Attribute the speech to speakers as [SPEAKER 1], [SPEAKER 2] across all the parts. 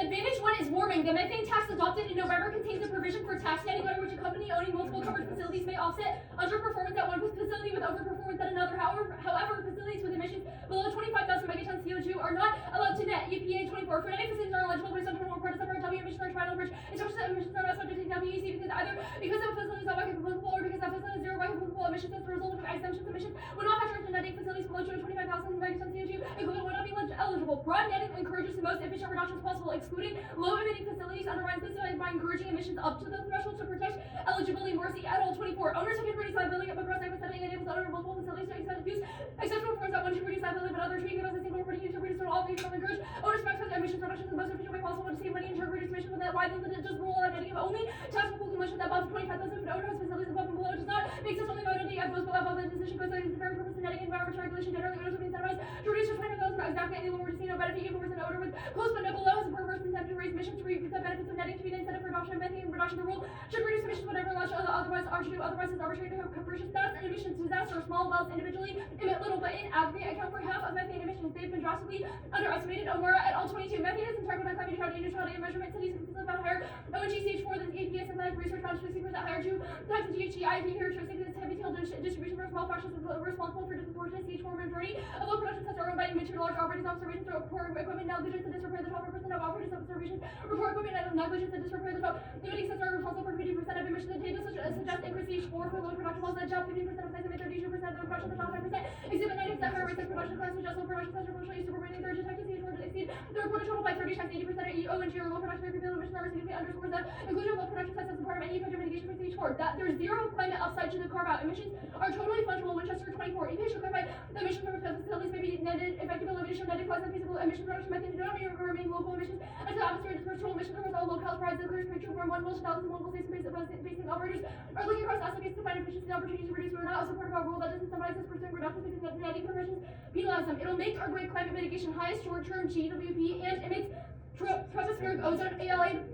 [SPEAKER 1] Advantage 1 is warming. The methane tax adopted in November contains a provision for taxing any manner which a company owning multiple covered facilities may offset underperformance at one facility with overperformance at another. However, facilities with emissions below 25,000 megatons CO2 are not allowed to net EPA 24. For any facilities are eligible based on total reported separate W emissions or trial average. Instructions that emissions are not subject to WEC because a facility is not applicable or because that facility is zero applicable emissions as a result of exemptions emissions would not factor into netting facilities below 25,000 megatons CO2. Equivalent would not be eligible. Broad netting encourages the most efficient reductions possible, excluding low-emitting facilities undermines this by encouraging emissions up to the threshold to protect eligibility. Mercy et al. 24. Owners who can reduce liability of a cross-segment setting enables owner of multiple facilities to use exceptional forms that one should reduce liability, but others treat them as a single reporting to reduce total obligation. Encourage owners to maximize emissions reductions in the most efficient way possible to save money and to reduce emissions with that widely limited just rule on netting of only taxable emissions above 25,000. If an owner has facilities above and below, it does not make sense only by netting as those above the decision goes against the very purpose of netting and environmental regulation. Generally, owners will be incentivized to reduce their 25,000 by exactly any lower to see no benefit even for an owner with close but no below has a perverse incentive to raise emissions to reap the benefits of netting to be the incentive for adoption of methane reduction. The rule should reduce emissions whatever allowed otherwise are to do. Otherwise is arbitrary to capricious status and emissions disaster. Small wells individually emit little, but in aggregate account for half of methane emissions. They've been drastically underestimated. Omura et al. 22. Methane is entirely by climate neutrality and measurement studies consistently about higher ONGCH4 than APS synthetic research found 60% higher 2 times the GHG IP characteristics in its heavy tail distribution for small fractions responsible for disproportionate CH4 majority of all production sets are owned by immature large operators. Observations report equipment negligence and disrepair the top 1% of operators. Observations report equipment negligence and disrepair the top limiting sets are responsible for 50% of emissions. The data suggests increased CH4 for low production wells that job 15% of size emit 32% of the production. The top 5% exhibit 90% higher rates of production class suggest low production class proportionally used to reporting their detected CH4 to exceed the reported total by 30 times. 80% of ONG or low production equivalent emissions are significantly underscores the inclusion of low production sites as a part of any effective mitigation for CH4. That there's zero climate upside to the carve out. Emissions are totally fungible. Winchester 24. EPA should clarify the emission from facilities may be netted effective elimination of netted class and feasible emission reduction methane do not remain local emissions until atmosphere and dispersed total emissions across all locales provides a clear picture from 1 to thousands of local states basing operators are looking across asset bases to find efficiency and opportunities to reduce. We are not supportive of a rule that doesn't incentivize this pursuing reductions because netting provisions penalize them. It'll make or break climate mitigation highest short-term GWP and emits tropospheric ozone. ALA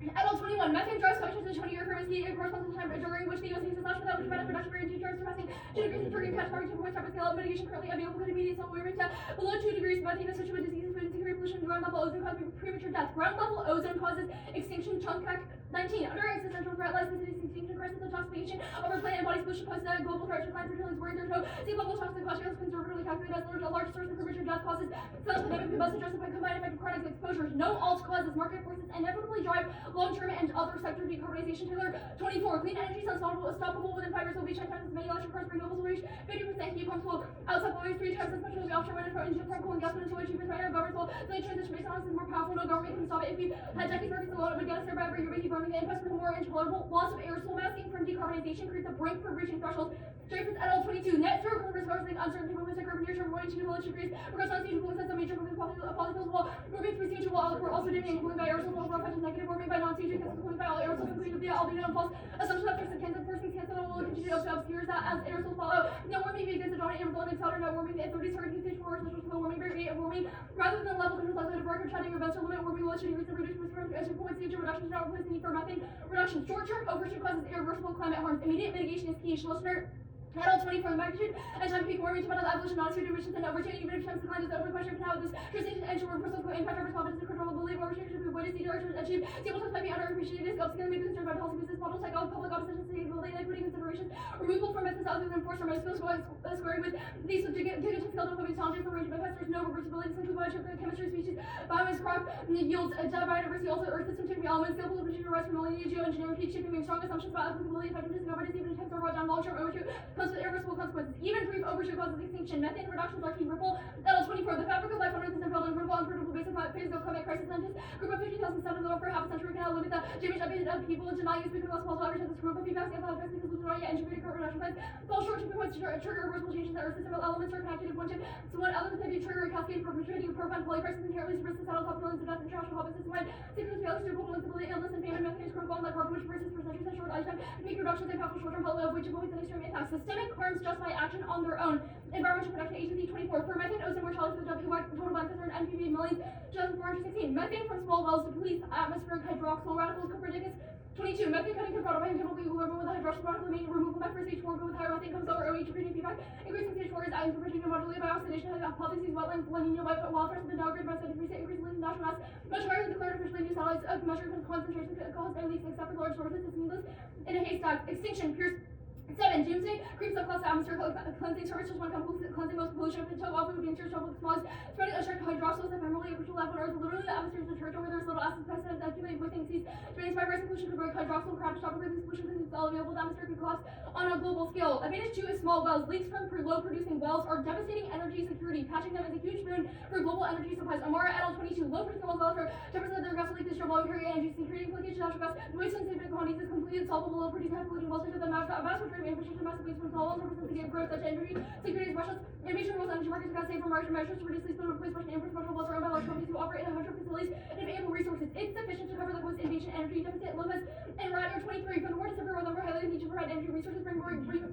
[SPEAKER 1] et al. 21. Methane drives collections in 20-year firmness heat and corresponds to time during which the U.S. needs to slash without which benefit reduction rate drives surpassing 2 degrees of turkey catch marking 2 points scale of mitigation currently available could immediate salt warming to below 2 degrees. Methane is associated with diseases, food insecurity, pollution, ground level ozone causes premature death. Ground level ozone causes extinction. Chunk fact 19. Under existential threat lies the extinction crisis of toxification of our planet and body's pollution poses a global threat to climate fertility. Worries there's no sea level toxic particles conservatively calculated as a large source of premature death causes. Self-pandemic combustion justified combined effect of chronic exposures. No alt causes. Market forces inevitably drive long-term and other sector decarbonization. Taylor 24. Clean energy is unstoppable within 5 years. Will be 10 times as many electric cars. Renewables will reach 50%. Heat pumps will outside always 3 times as much as the offshore wind and engine from coal and gas until achievements right now. Governments will delay transition based on us is more powerful. No government can stop it. If we had decades worth of load, it would get us there by every year. But heat burning the investment more intolerable loss of aerosol masking from decarbonization creates a brink for reaching thresholds. Dreyfus et al. 22. Net zero carbon causing uncertainty movements and carbon near-term warming to below 2 degrees. Because on stage influence has a major movement of polyphenols will warming through CO2 while we're also dimming and cooling by aerosols will affect negative warming by non-CO2 because cooling by all aerosols including via albedo and false assumption that there's a chance of forcing cancer will continue to obscure that as aerosols fall out. No warming begins to dominate air and accelerate no warming at 30 target usage for essential slow warming rate of warming rather than level control likelihood of record chatting or events or limit warming will should increase and reduce risk from as point CO2 reduction does not replace the need for methane reduction. Short-term overshoot causes irreversible climate harms. Immediate mitigation is key. Schlossner et al. 24. Magnitude and time peak warming to the evolution of non-CO2 emissions and overtaking even if times decline is the open question of how this transition engine reversal could impact our confidence and controllability of overshoot should be avoided the direction to achieve stable times might be underappreciated risk upscaling may be concerned by policy business models like all public opposition sustainability and equity considerations removal from methods other than force or most squaring with these gigaton scale deployment challenges for range of effects. There's no reversibility simply by chemistry species biomass crop yields biodiversity also earth system typically elements scalable ability to rise from millennia geoengineering peak shipping make strong assumptions about applicability effectiveness and governance even attempts are brought down long-term overshoot comes with irreversible consequences. Even brief overshoot causes extinction. Methane reductions are key. Ripple et al. 24. The fabric of life on Earth is involved in ripple unpredictable basic phase of climate crisis scientists. Group of 50,000 settled over half a century cannot limit the damage of people deny use because less possible average of this group of feedback sample address because we not yet integrated carbon reduction plans fall short to points to trigger reversible changes that Earth system elements are connected if one tip. So one element can be trigger a cascade for perpetuating a profound polycrisis inherently risks to settle top millions of deaths and international health system wide sickness failures to global instability illness and famine. Methane is critical on that carbon which persists for centuries and short lifetime make reductions impactful short-term health of which avoids an extreme impact. Systemic harms justify action on their own. Environmental Protection Agency 24. For methane ozone mortality for the total benefits are an NPV millions 2016. Methane from small wells depletes atmospheric hydroxyl radicals Copernicus 22. Methane cutting can product by chemical equilibrium with a hydroxyl radical meaning removal by first H4 go with higher methane comes over OH creating feedback. Increasing H4 is and proportionally modulated by oxidation of hypotheses, wetlands, La Nina wildfires have been downgraded by 70% increase in national mass, much higher than declared officially new satellites of measured concentration caused by leaks except for large sources. It's needless in a haystack. Extinction, Pierce. 7. Doomsday creeps up across the atmosphere, cleansing service just one chemical cleansing most pollution from the top off of being trouble with smogs, spreading unchecked hydroxyls that primarily crucial left on Earth. Literally, the atmosphere is a church over there's little acid pesticides that accumulate within seas. Drains by rising pollution to break hydroxyl crash stop these pollution is all available. The atmosphere can collapse on a global scale. Advantage 2 is small wells. Leaks from low producing wells are devastating energy security. Patching them is a huge boon for global energy supplies. Amara et al. 22. Low producing wells for 10% of their gas leak this year while carry energy security implications. Natural gas waste and significant quantities is completely solvable. Low producing high polluting wells into the vast majority of infrastructure massive waste from solvable purposes to give growth such energy security as Russia's innovation rules energy markets got saved from Russian measures to reduce leaks but replace Russian imports. Russian wells are owned by large companies who operate in 100 facilities and have ample resources. It's sufficient to cover the post-invasion energy deficit. Lopez and Radar 23. From the war to December, we're highlighting need to provide energy resources,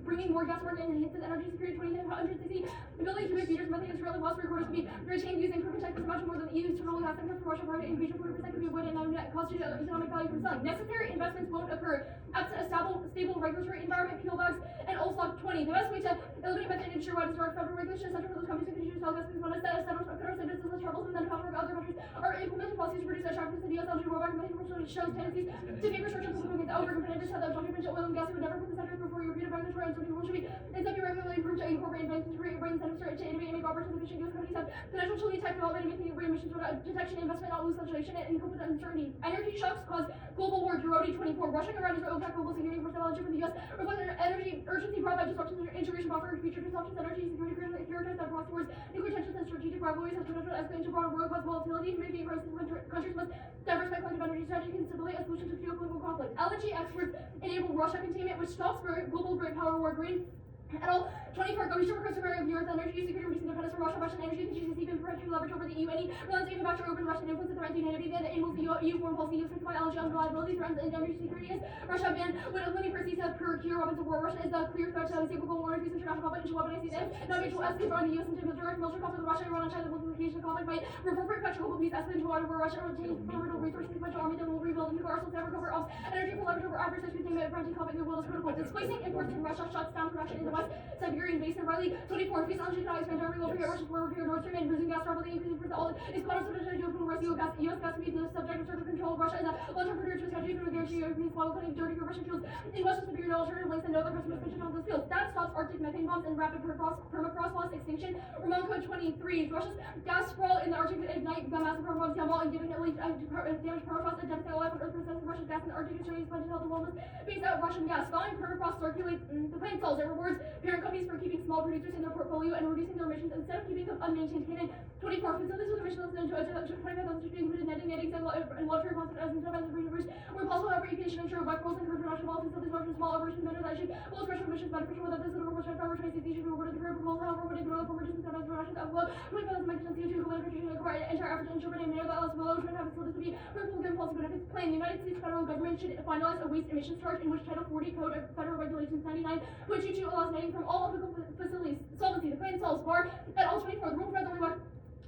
[SPEAKER 1] bringing more gas work and enhances energy security. 160 billion cubic meters methane is currently lost for quarters to be retained using for protect this much more than the EU's total gas import from Russia. Private invasion 40% could be avoided and net cost due to economic value from selling. Necessary investments won't occur. Absent a stable regulatory environment, peel box, and OLSLOC 20. The best way to eliminate methane industry-wide is direct federal regulation essential for those companies who continue to sell gas because when a set of federal standards is less troublesome than the other countries are implementing policies to reduce attractiveness of U.S. LNG rollback. Methane shows tendencies to favor short-term political gains over competitors have the objective to oil and gas. You would never put the sector before European regulatory uncertainty rules should be instead be regularly improved to incorporate investments to bring incentives to innovate and make operations efficient. U.S. companies have potential to lead tech development and making emissions without detection, investment, not lose legislation, and include uncertainty. Energy shocks cause global war. Durodi 24. Rushing around is OPEC global security for LNG from the U.S. reflecting energy urgency brought by disruptions in integration buffer future disruptions. Energy security characterized by proxy wars, nuclear tensions, and strategic rivalries has potential to escalate into broader world-class volatility. To mitigate crisis, countries must diversify collective energy strategy and stability as solution to geopolitical conflict. LNG exports enable Russia containment, which stops global great power war. Green et al. 24. Commission for customary of Europe's energy security, reducing dependence from Russian energy. The GCC can perpetually leverage over the EU. Any reliance even factor open Russian influence at the right unity that enables the EU foreign policy use by LNG unreliability threatens energy security is Russia ban when eliminating proceeds to procure weapons of war. Russia is a clear threat to stable global order, increase international conflict, and weaponizing them. Now mutual escalate on the US into direct military conflict with Russia, Iran, and China. Multiplication conflict might reverberate potential global peace escalate into water where Russia retains formidable resources, potential army that will rebuild nuclear arsenals, never cover off energy for leverage over adversaries containment, preventing conflict in the world is critical. Displacing imports from Russia shuts down production in the West Siberian basin. Riley 24. Face LNG cannot expand every local Russia's forward here Nord Stream and losing gas rapidly increasing for the all is caught up to the geopolitical risk. US gas can be the subject of certain control. Russia is a long-term producer of country from guarantee European while cutting dirty Russian fuels in Western Siberian alternative links and other customers mentioned on those fields. That stops Arctic methane bombs and rapid permafrost loss extinction. Ramon Code 23. Russia's gas sprawl in the Arctic ignite massive permafrost bombs and giving at least damage permafrost and devastating life on Earth. Percent of Russia's gas in the Arctic is turning its to help the world phase out Russian gas. Thawing permafrost circulates the plant cells. It rewards parent companies for keeping small producers in their portfolio and reducing their emissions instead of keeping them unmaintained. Canon 24. Facilities with emissions into 25,000 should be included netting and water concept as instead of reusers where possible. However, EPA should ensure wet rules and curb production while facilities large and small operations matter that should both pressure emissions beneficial without this little which power traces should be rewarded the curb rules. However, when it grows from reducing sometimes productions of low 25,000 metric CO2 equivalent contribution required entire effort to ensure and manner that allows below 25 facilities to be fruitful given policy benefits plan. The United States federal government should finalize a waste emissions charge in which Title 40 Code of Federal Regulations 99.22 allows netting from all applicable facilities. Solvency. The plan solves bar at all 24. The rule prevents only one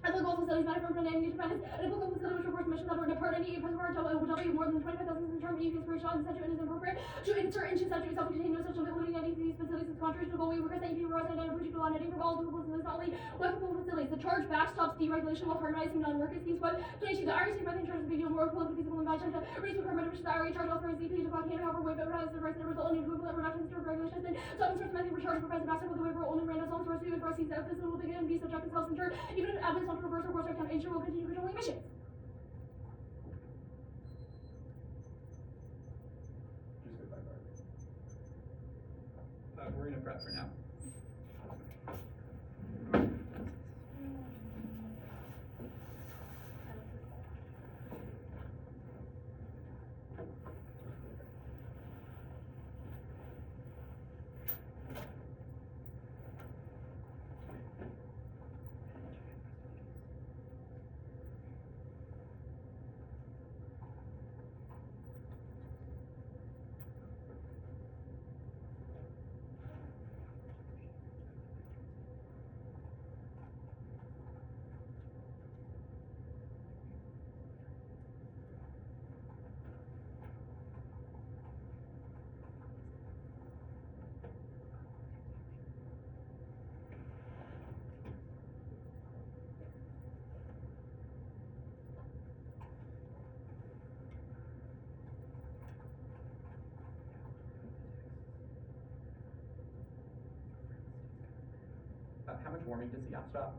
[SPEAKER 1] applicable facilities matter from netting independence. An applicable facility which reports emissions that are depart any reservoir will be more than 25,000 in term EU's inspiration on the statute and is inappropriate to insert into statute itself contain no such limit limiting netting to these facilities is contrary to the goal. We request that EPA revise and identify particular law netting from all applicable facilities, not only applicable facilities. The charge backstops deregulation while harmonizing non-market schemes. But 22. The IRC methane charge is a big deal more politically feasible and by time to reduce the carbon emissions. The IRA charge authorizes EPA to block Canada, however, waive advertising the rights that result in equivalent reductions to regulations. And some source methane for charge provides a master with the waiver only random some source to address these facility will begin and be subject to self-censure even if admins want to reverse or course account ensure will continue controlling emissions.
[SPEAKER 2] We're gonna prep for now. How much warming does the app stop?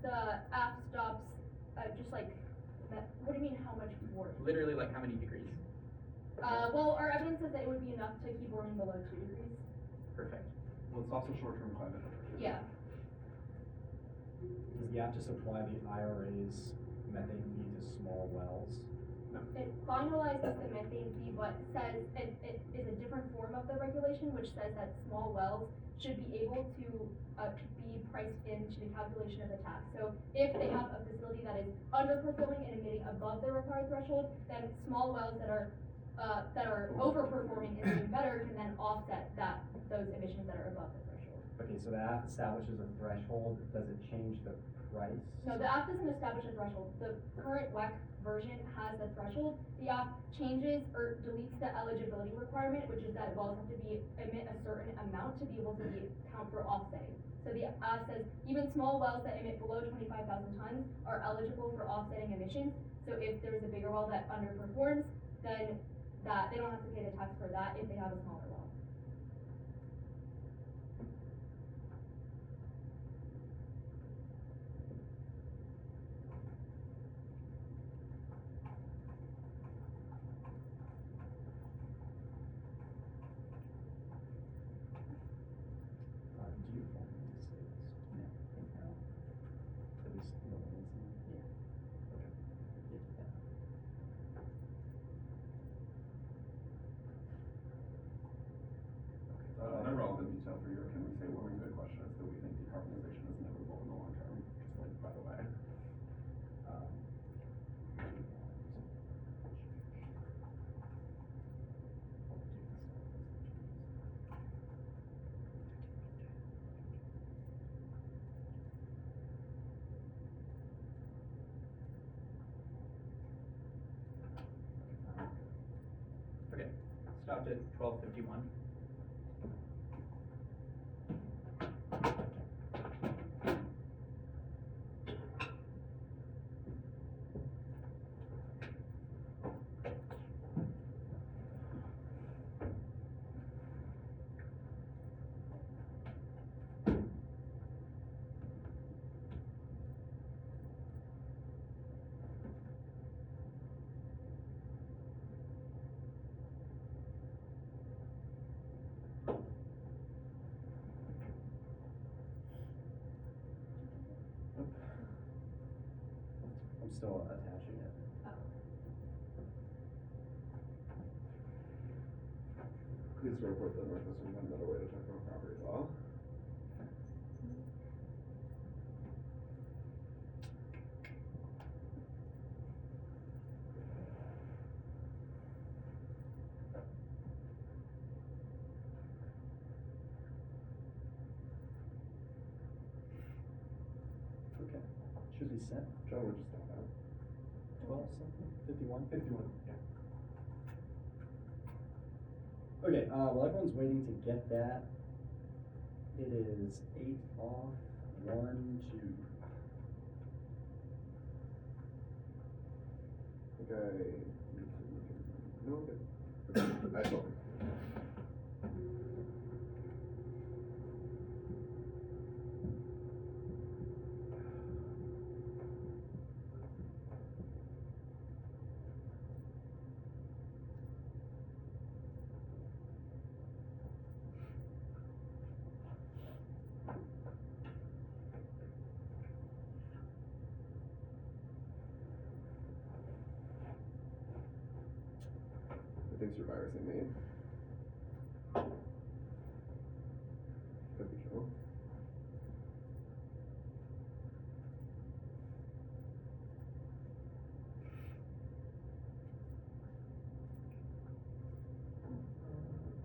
[SPEAKER 1] The app stops, just like, what do you mean how much warming?
[SPEAKER 2] Literally, like how many degrees?
[SPEAKER 1] Well, our evidence says that it would be enough to keep warming below 2 degrees.
[SPEAKER 2] Perfect.
[SPEAKER 3] Well, it's also short-term climate.
[SPEAKER 1] Yeah.
[SPEAKER 4] Does the app just apply the IRA's methane fee to small wells?
[SPEAKER 1] It finalizes the methane fee, but says it is a different form of the regulation, which says that small wells should be able to be priced into the calculation of the tax. So if they have a facility that is underperforming and emitting above the required threshold, then small wells that are overperforming and doing better can then offset those emissions that are above the threshold.
[SPEAKER 4] Okay, so the app establishes a threshold. Does it change the price?
[SPEAKER 1] No, the app doesn't establish a threshold. The current WEC version has a threshold. The app changes or deletes the eligibility requirement, which is that wells have to emit a certain amount to be able to count for offsetting. So the app says even small wells that emit below 25,000 tons are eligible for offsetting emissions. So if there's a bigger well that underperforms, then they don't have to pay the tax for that if they have a smaller well.
[SPEAKER 4] Do you form these states? No. No. At least no one is in. Yeah. Okay. Yeah.
[SPEAKER 3] Another relevant detail for your can we say warming good question is that we think decarbonization is inevitable in the long term, just like by the way.
[SPEAKER 4] Um,
[SPEAKER 2] Okay. Stopped at 12:51.
[SPEAKER 4] I'm still attaching it.
[SPEAKER 3] Please report that Northwestern had another way to check our property law.
[SPEAKER 4] Okay. Should be sent.
[SPEAKER 3] John, we're just down that.
[SPEAKER 4] 12 something? 51?
[SPEAKER 3] 51, yeah.
[SPEAKER 4] Okay, while everyone's waiting to get that, it is 8 off, 1, 2.
[SPEAKER 3] Okay. No, good. I saw. Thanks for virusing me. Could be true.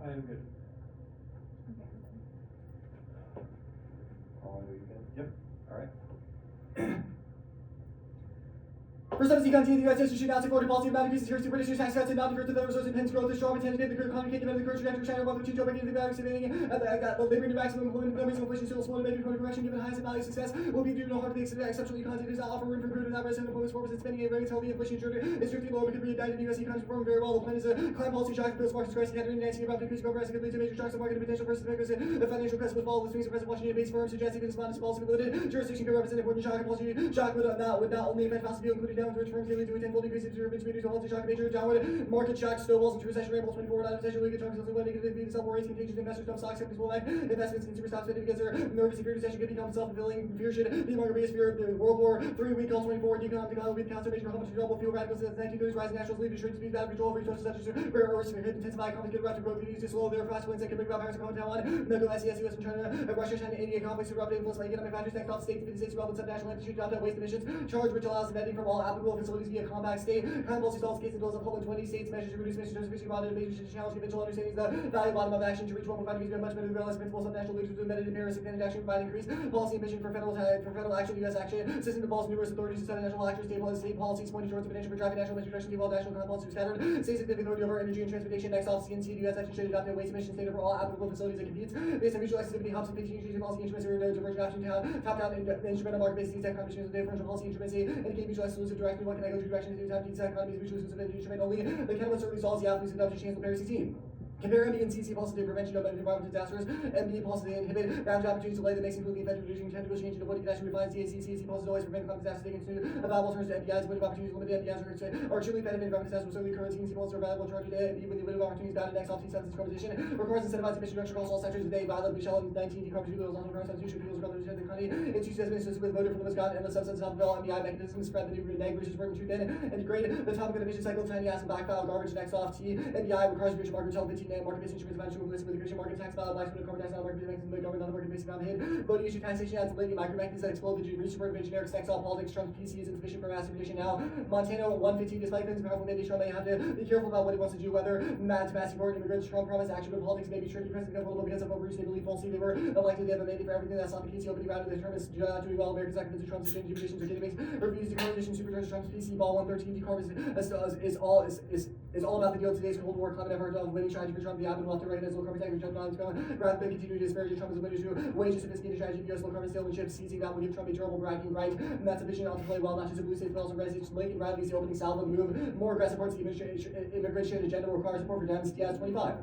[SPEAKER 2] I am good.
[SPEAKER 4] Paul, are you good?
[SPEAKER 3] Yep.
[SPEAKER 4] All right.
[SPEAKER 5] For some sequence, the United States should not support a policy of non-increasing security, British tax cuts, and not divert to the resource intense growth, the strong intent to the current economy, the current trajectory, China, while the two job the value saving, the labor to maximum employment, maximum inflation, still slow to make correction, given highest value success, will be due to no harm to the exceptionally content does not offer room for growth without resident employment 4% spending, a very healthy inflation is strictly low, but could be indicted in the U.S. economy performing very well. The plan is a climate policy shock, those markets crisis, catering, dancing about increasing progress, could lead to major shocks in market and potential first effects, the financial crisis would follow the swings of President Washington-based firms suggesting this modest policy limited jurisdiction could represent important shock and policy shock would not only affect fossil fuel including downward firms lead to a tenfold increase in derivatives to policy shock major downward market shock snowballs into recession rambles 24 out of recession league terms of the negative the sell rates contagious investors dump stocks companies will lack investments consumer stop spending because their nervous and fear recession could become self-fulfilling fear should be among our biggest fear of the World War III week call 24 the economic decline will be the conservation of much double fuel radicals since the 1930s rising nationals lead to shrink speed battle control of resources such as rare earths intensify conflict get rapid growth continues to slow their possible that can bring about Paris and Taiwan medical SES US from China Russia China India conflicts erupting influence by economic factors that cause states 50 states relevant subnational entities to adopt waste emissions charge which allows netting from all applicable facilities via compact state kind policy solves cases bills of whole in 20 states measures to reduce emissions transmission bond innovation to challenge conventional understandings the value bottom of action to reach 1.5 degrees much better than realized principles of national leaders embedded in Paris and action provide increase policy ambition for federal action US action system involves numerous authorities to set national actions stable state policies pointing towards potential for driving national emission reduction devolve national kind policies scattered state significant authority over energy and transportation next off CNC the US action should adopt a waste emission standard for all applicable facilities that competes based on mutual accessibility hubs and 15 changes in policy instruments or divergent option top-down instrumental market-based tech competitions with differential policy instruments indicate mutual exclusive direction one can I go two directions in time tech economies mutually exclusive instrument only the catalyst certainly solves the athletes adoption chance of Paris 16. Compare MB and CC policy to prevention of environmental disasters. MB policy to inhibit boundary opportunities to delay that makes including effective reducing technical change in avoiding catastrophe defines CAC. CC policy to always prevent climate disasters taken into available terms to MBIs, avoiding opportunities limited MBIs are truly effective in environmental disasters will certainly occur. CC policy are valuable charged to MB with the limited opportunities bound in next off T7 decarbonization. Requires incentivized emission reduction across all sectors today. Violet Michelle in 19 decarbonization goals also requires substitution fuels rather than the economy. It's used as business with voter for the Wisconsin and the substance of develop MBI mechanisms spread the new neg versus burden truth in and degrade the topic of emission cycle tiny gas and black file garbage next off T. MBI requires future market tell 15 market-based instruments to list with the Christian market tax file, black carbon tax, market mechanism, the government, non-market basic found hid. Voting issue taxation adds lady micro mechanisms that explode the reach for generic sex all politics, Trump's PC is insufficient for mass tradition now. Montana 115, despite things powerful mandate, Trump may have to be careful about what he wants to do, whether to mass import immigrants. Trump promised action, but politics may be tricky. President Government because of overreach, they believe falsely they were elected, they have a mandate for everything. That's not the case. The opening round of the term is to do well. Americans are convinced Trump's exchange positions or database refused decarbonization, supercharged Trump's PC ball 113 decarbonization is all about the deal today's Cold War climate effort of winning strategy for Trump. The avenue left to right as low carbon tax reject on rather than continue to disparage Trump as a winner to wage a sophisticated strategy of U.S. low carbon salesmanship, seizing that will give Trump a durable bragging right. And that's a vision to play well, not just a blue state, but also residents. Lincoln Riley's the opening salvo move. More aggressive towards the immigration agenda requires support for Dems. Diaz 25.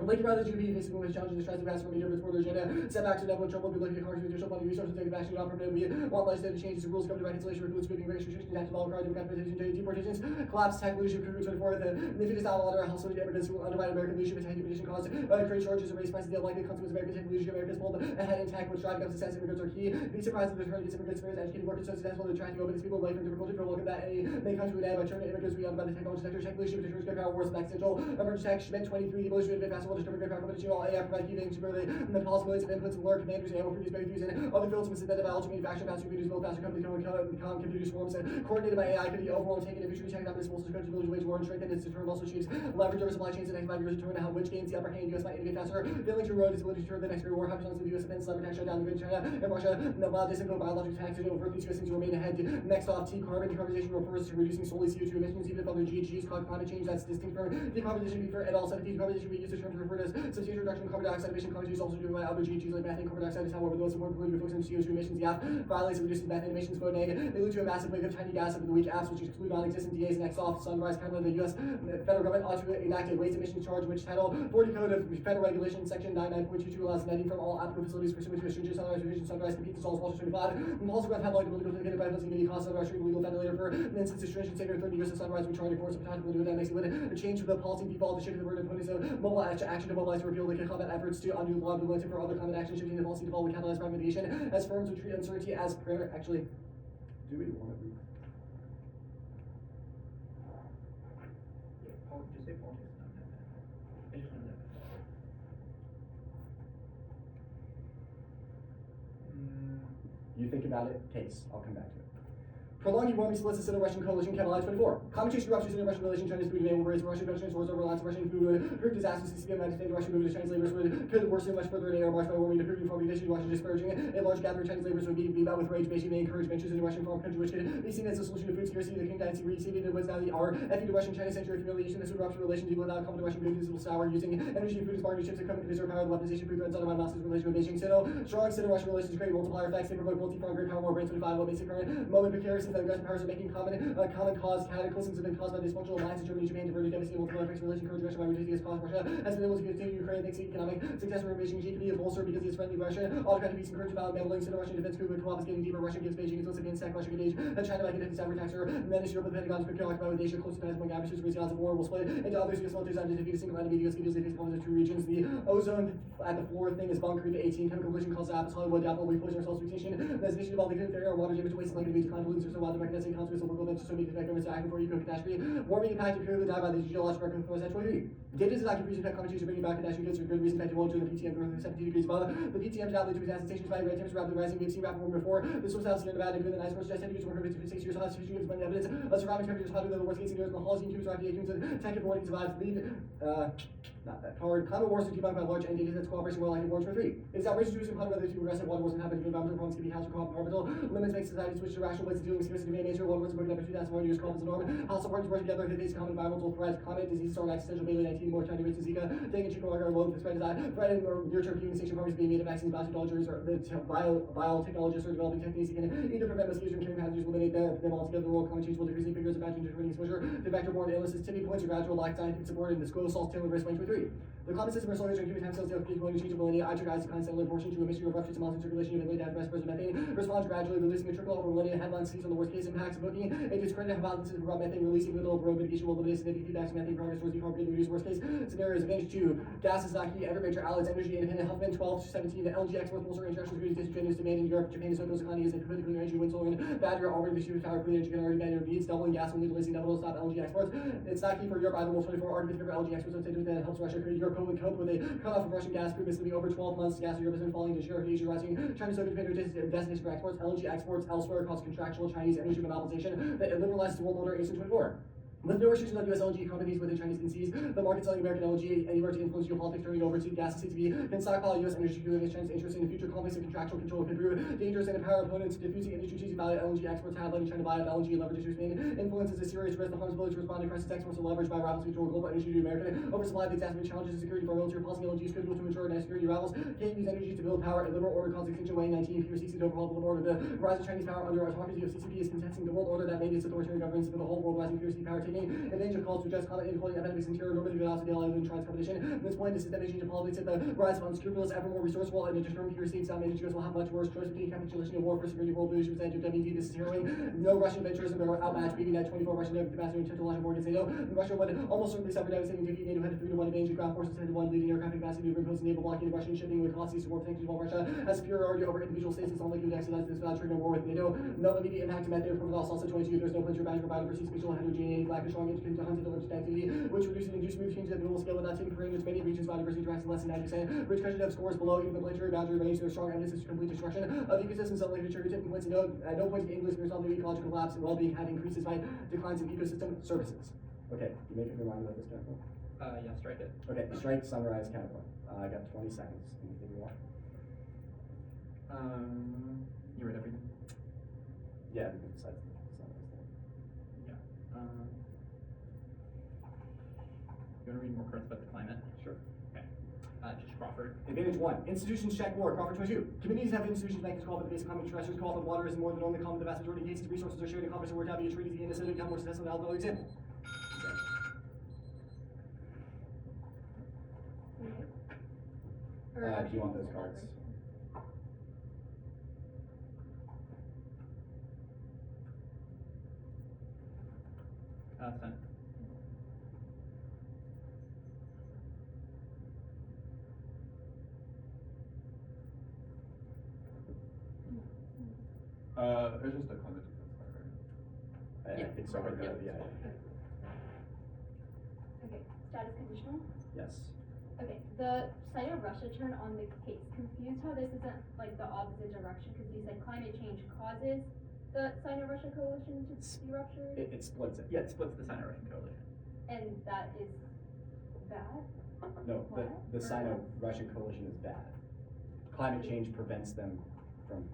[SPEAKER 5] Lincoln Riley's going to be facing with challenges and tries to pass from major for their agenda. Setbacks are inevitable. Trump will be looking at Congress with additional funding resources to take action to offer we want legislative changes to rules governing reconciliation, recruits, moving race restrictions, active law required democratization, deportations, collapse, tech leadership, recruits 24, the niftiest outlaw household immigrants who undermine American leadership and petition caused great shortages and raise prices. The unlikely consequence of American tech leadership, America's pulled ahead in tech, which driving up success. Immigrants are key. Be surprised if the return of these immigrants is educated workers so successful in attracting open people life from difficulty for a look at that any may come to an end by turning immigrants beyond by the technology sector. Tech leadership determines great power wars and accidental emerging tech. Schmidt 23, the ability to innovate faster will determine great power competition. All AI provide key things to further the possibilities of inputs and learn commanders and will produce breakthroughs in other fields with synthetic biology, manufacturing, faster computers, build faster companies, computer swarms, and coordinated by AI could be overall taken if future economic forces countries ability to wage war and strengthen its deterrent also achieves leverage over supply chains in the next 5 years determine how which gains the upper hand. US might innovate faster, failing to erode its ability to turn the next great war. How chance with the US defense, cyber attack, shut down the great China and Russia, while disinfo biological attacks to overthrow these US to remain ahead. Next off, T carbon decarbonization refers to reducing solely CO2 emissions, even if other GHGs cause climate change that's distinct from decarbonization. For and all 17 decarbonization we use the term to refer to substantial reduction in carbon dioxide emission. Carbon use also driven by other GHGs like methane. Carbon dioxide is however the most important pollutant focusing on CO2 emissions. The app violates and reduces methane emissions. Vote negative. They lead to a massive wave of tiny gas over the weak apps which exclude non-existent DAs. Next off, Sunrise Cameron, the US federal government ought to enact a waste emissions charge which Title 40 Code of Federal Regulation Section 99.22 allows netting from all applicable facilities pursuant to a stringent Sunrise revision. Sunrise competes and solves Wall Street 25. And also grant have legal indicated by the media costs of our street legal ventilator for an instance of stringent standard 30 years of Sunrise we charge a course of time to do that makes it a change to the policy default to shift the burden of 20 so mobile action to mobilize to repeal the combat efforts to undo law implemented for other climate action shifting the policy default would catalyze private mitigation as firms would treat uncertainty as prayer. Actually,
[SPEAKER 3] Do we want to be?
[SPEAKER 2] Just say politics, not that. I just know that.
[SPEAKER 5] you think about it, case. I'll come back to it. Prolonging warming splits the Sino-Russian coalition catalyzed 24. Competition ruptures in Russian relations, China's food demand will raise Russian production towards over lots of Russian food would prove disastrous to CPM and Russian movement of Chinese laborers could worsen much further in air march by warming to proving forming issue Russian disparaging a large gathering of Chinese laborers would be met with rage. Beijing may encourage ventures in the Russian farm country which could be seen as a solution to food scarcity. The king dynasty receiving was now the hour. Effing the Russian China century of humiliation. This would rupture relations even without common to Russian goods will sour using energy and food as bargaining chips and equipment to preserve power. The weaponization food threats on my master's relation with Beijing. Strong Sino-Russian relations create multiplier effects. They promote multi-front great power war brains 25. What makes it current moment precarious is that aggressive powers are making common cause cataclysms have been caused by dysfunctional alliances. Germany, Japan, diverted, devastating multiplier effects. Relation encourage Russia by ridiculous cause. Russia has been able to continue Ukraine thanks to economic success for Beijing. GDP is bolstered because it's friendly Russia. Autocratic peace encouraged about meddling. Sino-Russian defense coup co-op is getting deeper. Russia gives Beijing its against attack. Russia engage China like a defense cyber taxer. Manage Europe with the Pentagon's quickly occupied with Asia close to 9 adversaries. Raising odds of war will split into others. US military designed to defeat a single enemy. The US leaders they face opponents of two regions. The ozone at the floor thing is bunkered to 18. Chemical pollution caused Apple, Hollywood, Apple, we poison ourselves to extinction. There's an issue about the air, water damage, waste, like a beach, climate pollution, so wild, recognizing consequences of local events, so many effect governments acting for eco catastrophe. Warming impact appear to die by the geologic record for that 23. Data is active reason that competition bringing back catastrophe goods for good reason that you won't do the PTM growth 17 degrees above. The PTM is outlaid to disaster stations by red temperature rapidly rising. We've seen rapid warming before. This was out in Nevada, good the nice force just 10 degrees 156 years hot, 50 years, but evidence of surrounding temperatures hotter than the worst case scenarios. The Halsey cubes are active humans attack and warning survives. Lead not that hard. Climate wars are debunked by large and data sets cooperation more likely wars for 3. It is outrageous to assume whether two progressive water wars and happen to environmental problems can be housed or comparable. Limits make society switch to rational ways of dealing with scarcity of nature. Water wars are broken up in 2001 years called as a norm. Household parties work together to face common environmental threats, climate disease, storm, existential Bailey 19, more China rates, Zika, taking chicken water alone with spread design, threatening or near-term human station farmers being made of vaccines, biotechnologies, or the biotechnologists are developing techniques that can either prevent mosquitoes from carrying pathogens, eliminate them altogether. The world climate change will decrease figures of pathogen different exposure to vector-borne illnesses. Tipping points are gradual, lack of scientific support, and the school assaults Taylor risk 23. The climate system are solely human time scales of going to change of millennia. I took eyes to constantly portion to a mystery of ruptures and mountain circulation of laid down best present methane. Responds gradually, releasing a trickle over millennia. Headlines sees on the worst case impacts of booking. It is credit hypothesis about methane releasing little road mitigation will eliminate significant feedbacks of methane progress towards decarbonization reduce worst case scenarios. Advantage 2. Gas is not key. Every major outlets energy independent. Huffman 12 to 17. The LNG exports bolster international security disadvantages demand in Europe. Japan is those economies and critically clean energy, wind, solar, and battery are already issued power clean energy can already manage needs. Doubling gas will lead to never stop LNG exports. It's not key for Europe either. Will 24 arguments for LNG exports obtained that helps Russia create Europe cope with a cutoff of Russian gas previously over 12 months. Gas in Europe has been falling to share of Asia, rising. China's so dependent destination for exports. LNG exports elsewhere cause contractual Chinese energy monopolization that liberalizes the world order 1824. With no restrictions on U.S. LNG companies within Chinese can seize the market selling American LNG anywhere to influence geopolitics, turning over to gas to CTV, can stockpile U.S. energy security against China's interest in the future conflicts of contractual control can brew dangerous and empower opponents, diffusing industry choosing value LNG exports have letting China buy up LNG and leverage its Spain influences a serious risk. The harm's ability to respond to crisis exports are leveraged by rivals control global energy to American oversupply. The exacerbate challenges of security for military policy. LNG is critical to ensure national security. Rivals can't use energy to build power. A liberal order caused extinction way 19. Peter seeks to overhaul the liberal order. The rise of Chinese power under autocracy of CCP is contesting the world order that mandates authoritarian governments for the whole world, rising fiercely power taking advantage of calls to address climate inequality, epidemics, interior normative velocity, and trans competition. At this point, the systemic change of politics at the rise of unscrupulous, ever more resourceful, and determined pure states dominated US will have much worse choice between capitulation and war for security world leadership percentage of WD. This is harrowing. No Russian venturism, there were outmatched, beating that 24 Russian capacity and potential war against NATO. Russia would almost certainly suffer devastating defeat. NATO had a 3-1 advantage of ground forces, 10-1 leading aircraft capacity to impose naval blocking of Russian shipping with costly support sanctions while Russia has superiority over individual states. It's unlikely to exercise this without triggering war with NATO. No immediate impact to met their loss also 22. There's no plan to revenge for biodiversity, spatial heterogeneity, lack of strong interest to hunting allergic activity, which reduces induced move changes at the global scale without taking for many regions biodiversity tracks less than 90%. Rich countries have scores below even the planetary boundary range. There's strong evidence of complete destruction of ecosystems that likely trigger tipping points. At no point in English there's not ecological collapse and well-being have increases by declines in ecosystem services. Okay, you make up your mind about this, Jennifer?
[SPEAKER 2] Yeah, strike it.
[SPEAKER 5] Okay, strike, sunrise, counterpoint. I got 20 seconds. Anything you want?
[SPEAKER 2] You read everything?
[SPEAKER 5] Yeah, we can decide sunrise thing.
[SPEAKER 2] Yeah. You want to read more quotes about the climate?
[SPEAKER 5] Sure.
[SPEAKER 2] Okay. Judge Crawford.
[SPEAKER 5] Advantage 1. Institutions check war. Crawford 22. Communities have institutions making call for the basic common stressors. Call for water is more than only common. The vast majority of cases, resources are shared in conflicts and worked out via treaties. The innocent become more successful than alcohol example. Do you want those cards?
[SPEAKER 2] Sent.
[SPEAKER 3] It's just a climate defense card, right?
[SPEAKER 5] I think so. Yeah.
[SPEAKER 1] Okay, status conditional?
[SPEAKER 5] Yes.
[SPEAKER 1] Okay, the side of Russia turn on the case. Confused how this isn't like the opposite direction, because you said climate change causes the Sino-Russian coalition to be ruptured?
[SPEAKER 2] It splits it. Yeah, it splits the Sino-Russian coalition.
[SPEAKER 1] And that is bad?
[SPEAKER 5] No,
[SPEAKER 1] What?
[SPEAKER 5] the Sino-Russian coalition is bad. Climate change prevents them from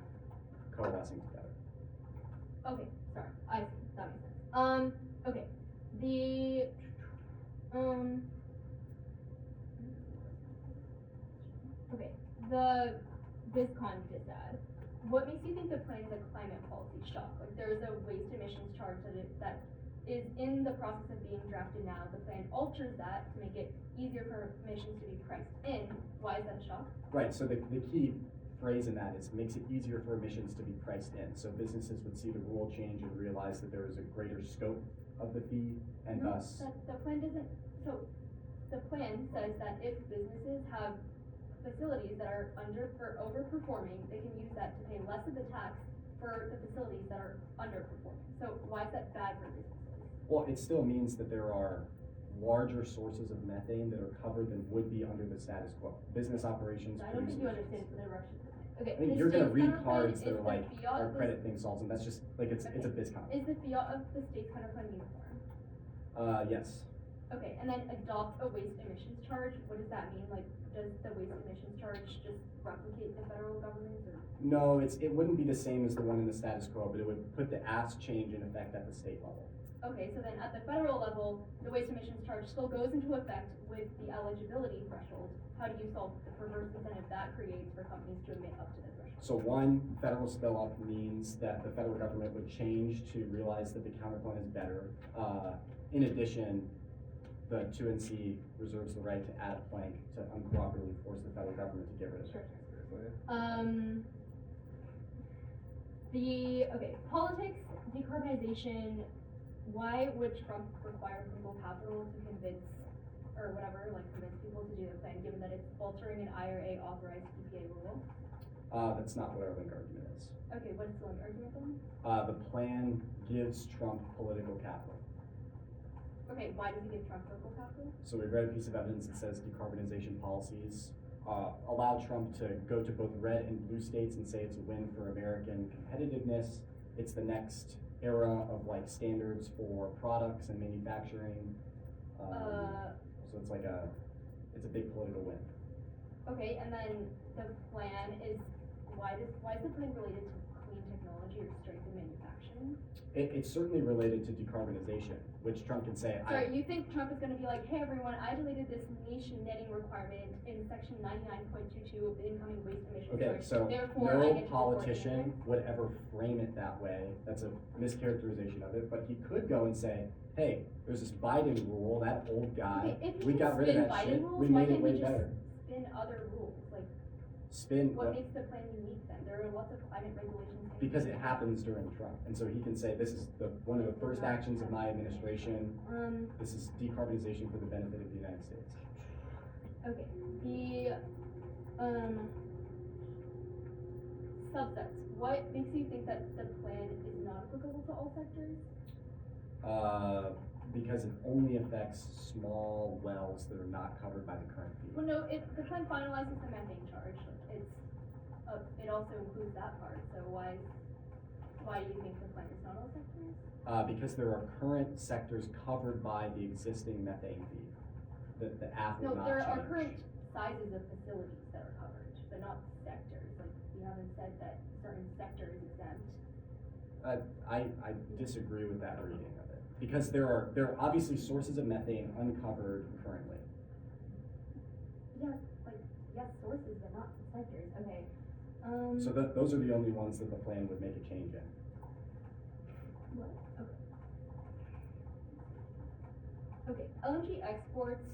[SPEAKER 5] coalescing together.
[SPEAKER 1] Okay, sorry, I see, that makes sense. Okay, okay, the BizCon dissad. What makes you think the plan is a climate policy shock? Like, there's a waste emissions charge that is in the process of being drafted now. The plan alters that to make it easier for emissions to be priced in. Why is that a shock?
[SPEAKER 5] Right, so the key phrase in that is makes it easier for emissions to be priced in. So businesses would see the rule change and realize that there is a greater scope of the fee and
[SPEAKER 1] No,
[SPEAKER 5] thus.
[SPEAKER 1] the plan doesn't, so, the plan says that if businesses have facilities that are overperforming, they can use that to pay less of the tax for the facilities that are underperforming. So why is that bad for these facilities?
[SPEAKER 5] Well, it still means that there are larger sources of methane that are covered than would be under the status quo. Business operations.
[SPEAKER 1] I don't think you
[SPEAKER 5] produce
[SPEAKER 1] understand the direction. Okay.
[SPEAKER 5] I mean,
[SPEAKER 1] the
[SPEAKER 5] you're gonna
[SPEAKER 1] state's
[SPEAKER 5] read
[SPEAKER 1] counterplan
[SPEAKER 5] cards
[SPEAKER 1] is
[SPEAKER 5] that are
[SPEAKER 1] the
[SPEAKER 5] like,
[SPEAKER 1] fiat
[SPEAKER 5] our
[SPEAKER 1] of the-
[SPEAKER 5] credit thing solves, and that's just, like, it's a BizCon.
[SPEAKER 1] Is the fiat of the state's counterplan uniform?
[SPEAKER 5] Yes.
[SPEAKER 1] Okay, and then adopt a waste emissions charge, what does that mean? Like, does the waste emissions charge just replicate the federal government, or?
[SPEAKER 5] No, it wouldn't be the same as the one in the status quo, but it would put the ask change in effect at the state level.
[SPEAKER 1] Okay, so then at the federal level, the waste emissions charge still goes into effect with the eligibility threshold. How do you solve the perverse incentive that creates for companies to emit up to the threshold?
[SPEAKER 5] So one, federal spill up means that the federal government would change to realize that the counterplan is better. In addition, the 2NC reserves the right to add a plank to uncooperatively force the federal government to get rid of it.
[SPEAKER 1] Sure.
[SPEAKER 3] Seriously?
[SPEAKER 1] Okay, politics, decarbonization, why would Trump require legal capital to convince, or whatever, like convince people to do the plan, given that it's altering an IRA authorized EPA rule?
[SPEAKER 5] That's not what our link argument is.
[SPEAKER 1] Okay, what is the argument then?
[SPEAKER 5] The plan gives Trump political capital.
[SPEAKER 1] Okay, why does he give Trump political capital?
[SPEAKER 5] So we read a piece of evidence that says decarbonization policies allow Trump to go to both red and blue states and say it's a win for American competitiveness. It's the next era of like standards for products and manufacturing. So it's like it's a big political win.
[SPEAKER 1] Okay, and then the plan is, why is the plan related to clean technology or strength in manufacturing?
[SPEAKER 5] It's certainly related to decarbonization, which Trump can say.
[SPEAKER 1] Sorry, you think Trump is gonna be like, hey everyone, I deleted this niche netting requirement in section 99.22 of the incoming waste emissions
[SPEAKER 5] Okay,
[SPEAKER 1] charge,
[SPEAKER 5] so
[SPEAKER 1] therefore I
[SPEAKER 5] no
[SPEAKER 1] get to report
[SPEAKER 5] politician
[SPEAKER 1] anything?"
[SPEAKER 5] would ever frame it that way. That's a mischaracterization of it, but he could go and say, hey, there's this Biden rule, that old guy,
[SPEAKER 1] Okay, if
[SPEAKER 5] we
[SPEAKER 1] he
[SPEAKER 5] got
[SPEAKER 1] can
[SPEAKER 5] rid of
[SPEAKER 1] spin
[SPEAKER 5] that
[SPEAKER 1] Biden
[SPEAKER 5] shit,
[SPEAKER 1] rules,
[SPEAKER 5] we
[SPEAKER 1] why
[SPEAKER 5] made it
[SPEAKER 1] can't
[SPEAKER 5] way
[SPEAKER 1] he just
[SPEAKER 5] better.
[SPEAKER 1] spin other rules? Like,
[SPEAKER 5] Spin,
[SPEAKER 1] what
[SPEAKER 5] well,
[SPEAKER 1] makes the plan unique then? There are lots of climate regulations.
[SPEAKER 5] because it happens during Trump, and so he can say, this is one of the first actions of my administration, this is decarbonization for the benefit of the United States.
[SPEAKER 1] Okay, the, subsets. What makes you think that the plan is not applicable to all sectors?
[SPEAKER 5] Because it only affects small wells that are not covered by the current fee.
[SPEAKER 1] Well, no, the plan finalizes the methane charge. It also includes that part, so why do you think the plan is not all sectors?
[SPEAKER 5] Because there are current sectors covered by the existing methane fee. The app will
[SPEAKER 1] No,
[SPEAKER 5] not
[SPEAKER 1] there
[SPEAKER 5] change.
[SPEAKER 1] are current sizes of facilities that are covered, but not sectors. Like, we haven't said that certain sector is exempt.
[SPEAKER 5] I disagree with that reading of it, because there are obviously sources of methane uncovered currently.
[SPEAKER 1] Yeah, like, yes, sources, but not sectors. Okay.
[SPEAKER 5] So those are the only ones that the plan would make a change in.
[SPEAKER 1] What? Okay. Okay, LNG exports,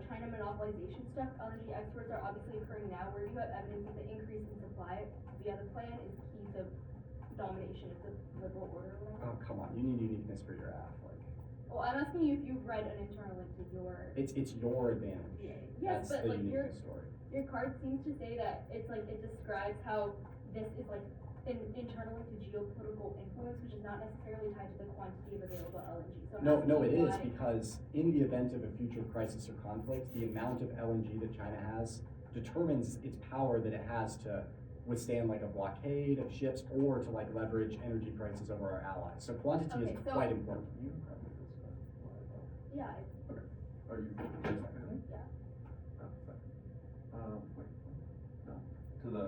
[SPEAKER 1] China monopolization stuff, LNG exports are obviously occurring now. Where you have evidence that the increase in supply via the plan is key to domination of the liberal order.
[SPEAKER 5] Oh, come on, you need uniqueness for your app, like.
[SPEAKER 1] Well, I'm asking you if you've read an internal link to your.
[SPEAKER 5] It's your advantage.
[SPEAKER 1] Yes,
[SPEAKER 5] That's
[SPEAKER 1] but
[SPEAKER 5] the
[SPEAKER 1] like your
[SPEAKER 5] uniqueness story.
[SPEAKER 1] card seems to say that it's like it describes how this is like an internal link to geopolitical influence, which is not necessarily tied to the quantity of available LNG. So I'm
[SPEAKER 5] No,
[SPEAKER 1] asking
[SPEAKER 5] it
[SPEAKER 1] you
[SPEAKER 5] is,
[SPEAKER 1] why-
[SPEAKER 5] because in the event of a future crisis or conflict, the amount of LNG that China has determines its power that it has to withstand like a blockade of ships or to like leverage energy prices over our allies. So quantity
[SPEAKER 1] Okay,
[SPEAKER 5] is
[SPEAKER 1] so-
[SPEAKER 5] quite important.
[SPEAKER 3] Can you probably specify?
[SPEAKER 1] Yeah.
[SPEAKER 3] Okay. Are you seconding?
[SPEAKER 1] Yeah.
[SPEAKER 3] Oh, second. Wait. No. To the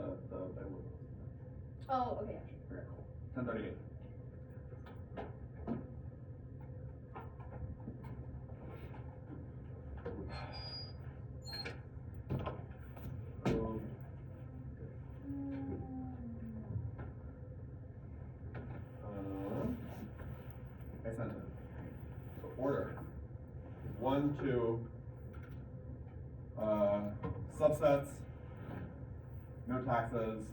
[SPEAKER 1] Oh, okay.
[SPEAKER 3] okay, cool. 10:38. I sent it. So order is 1, 2, subsets, no taxes,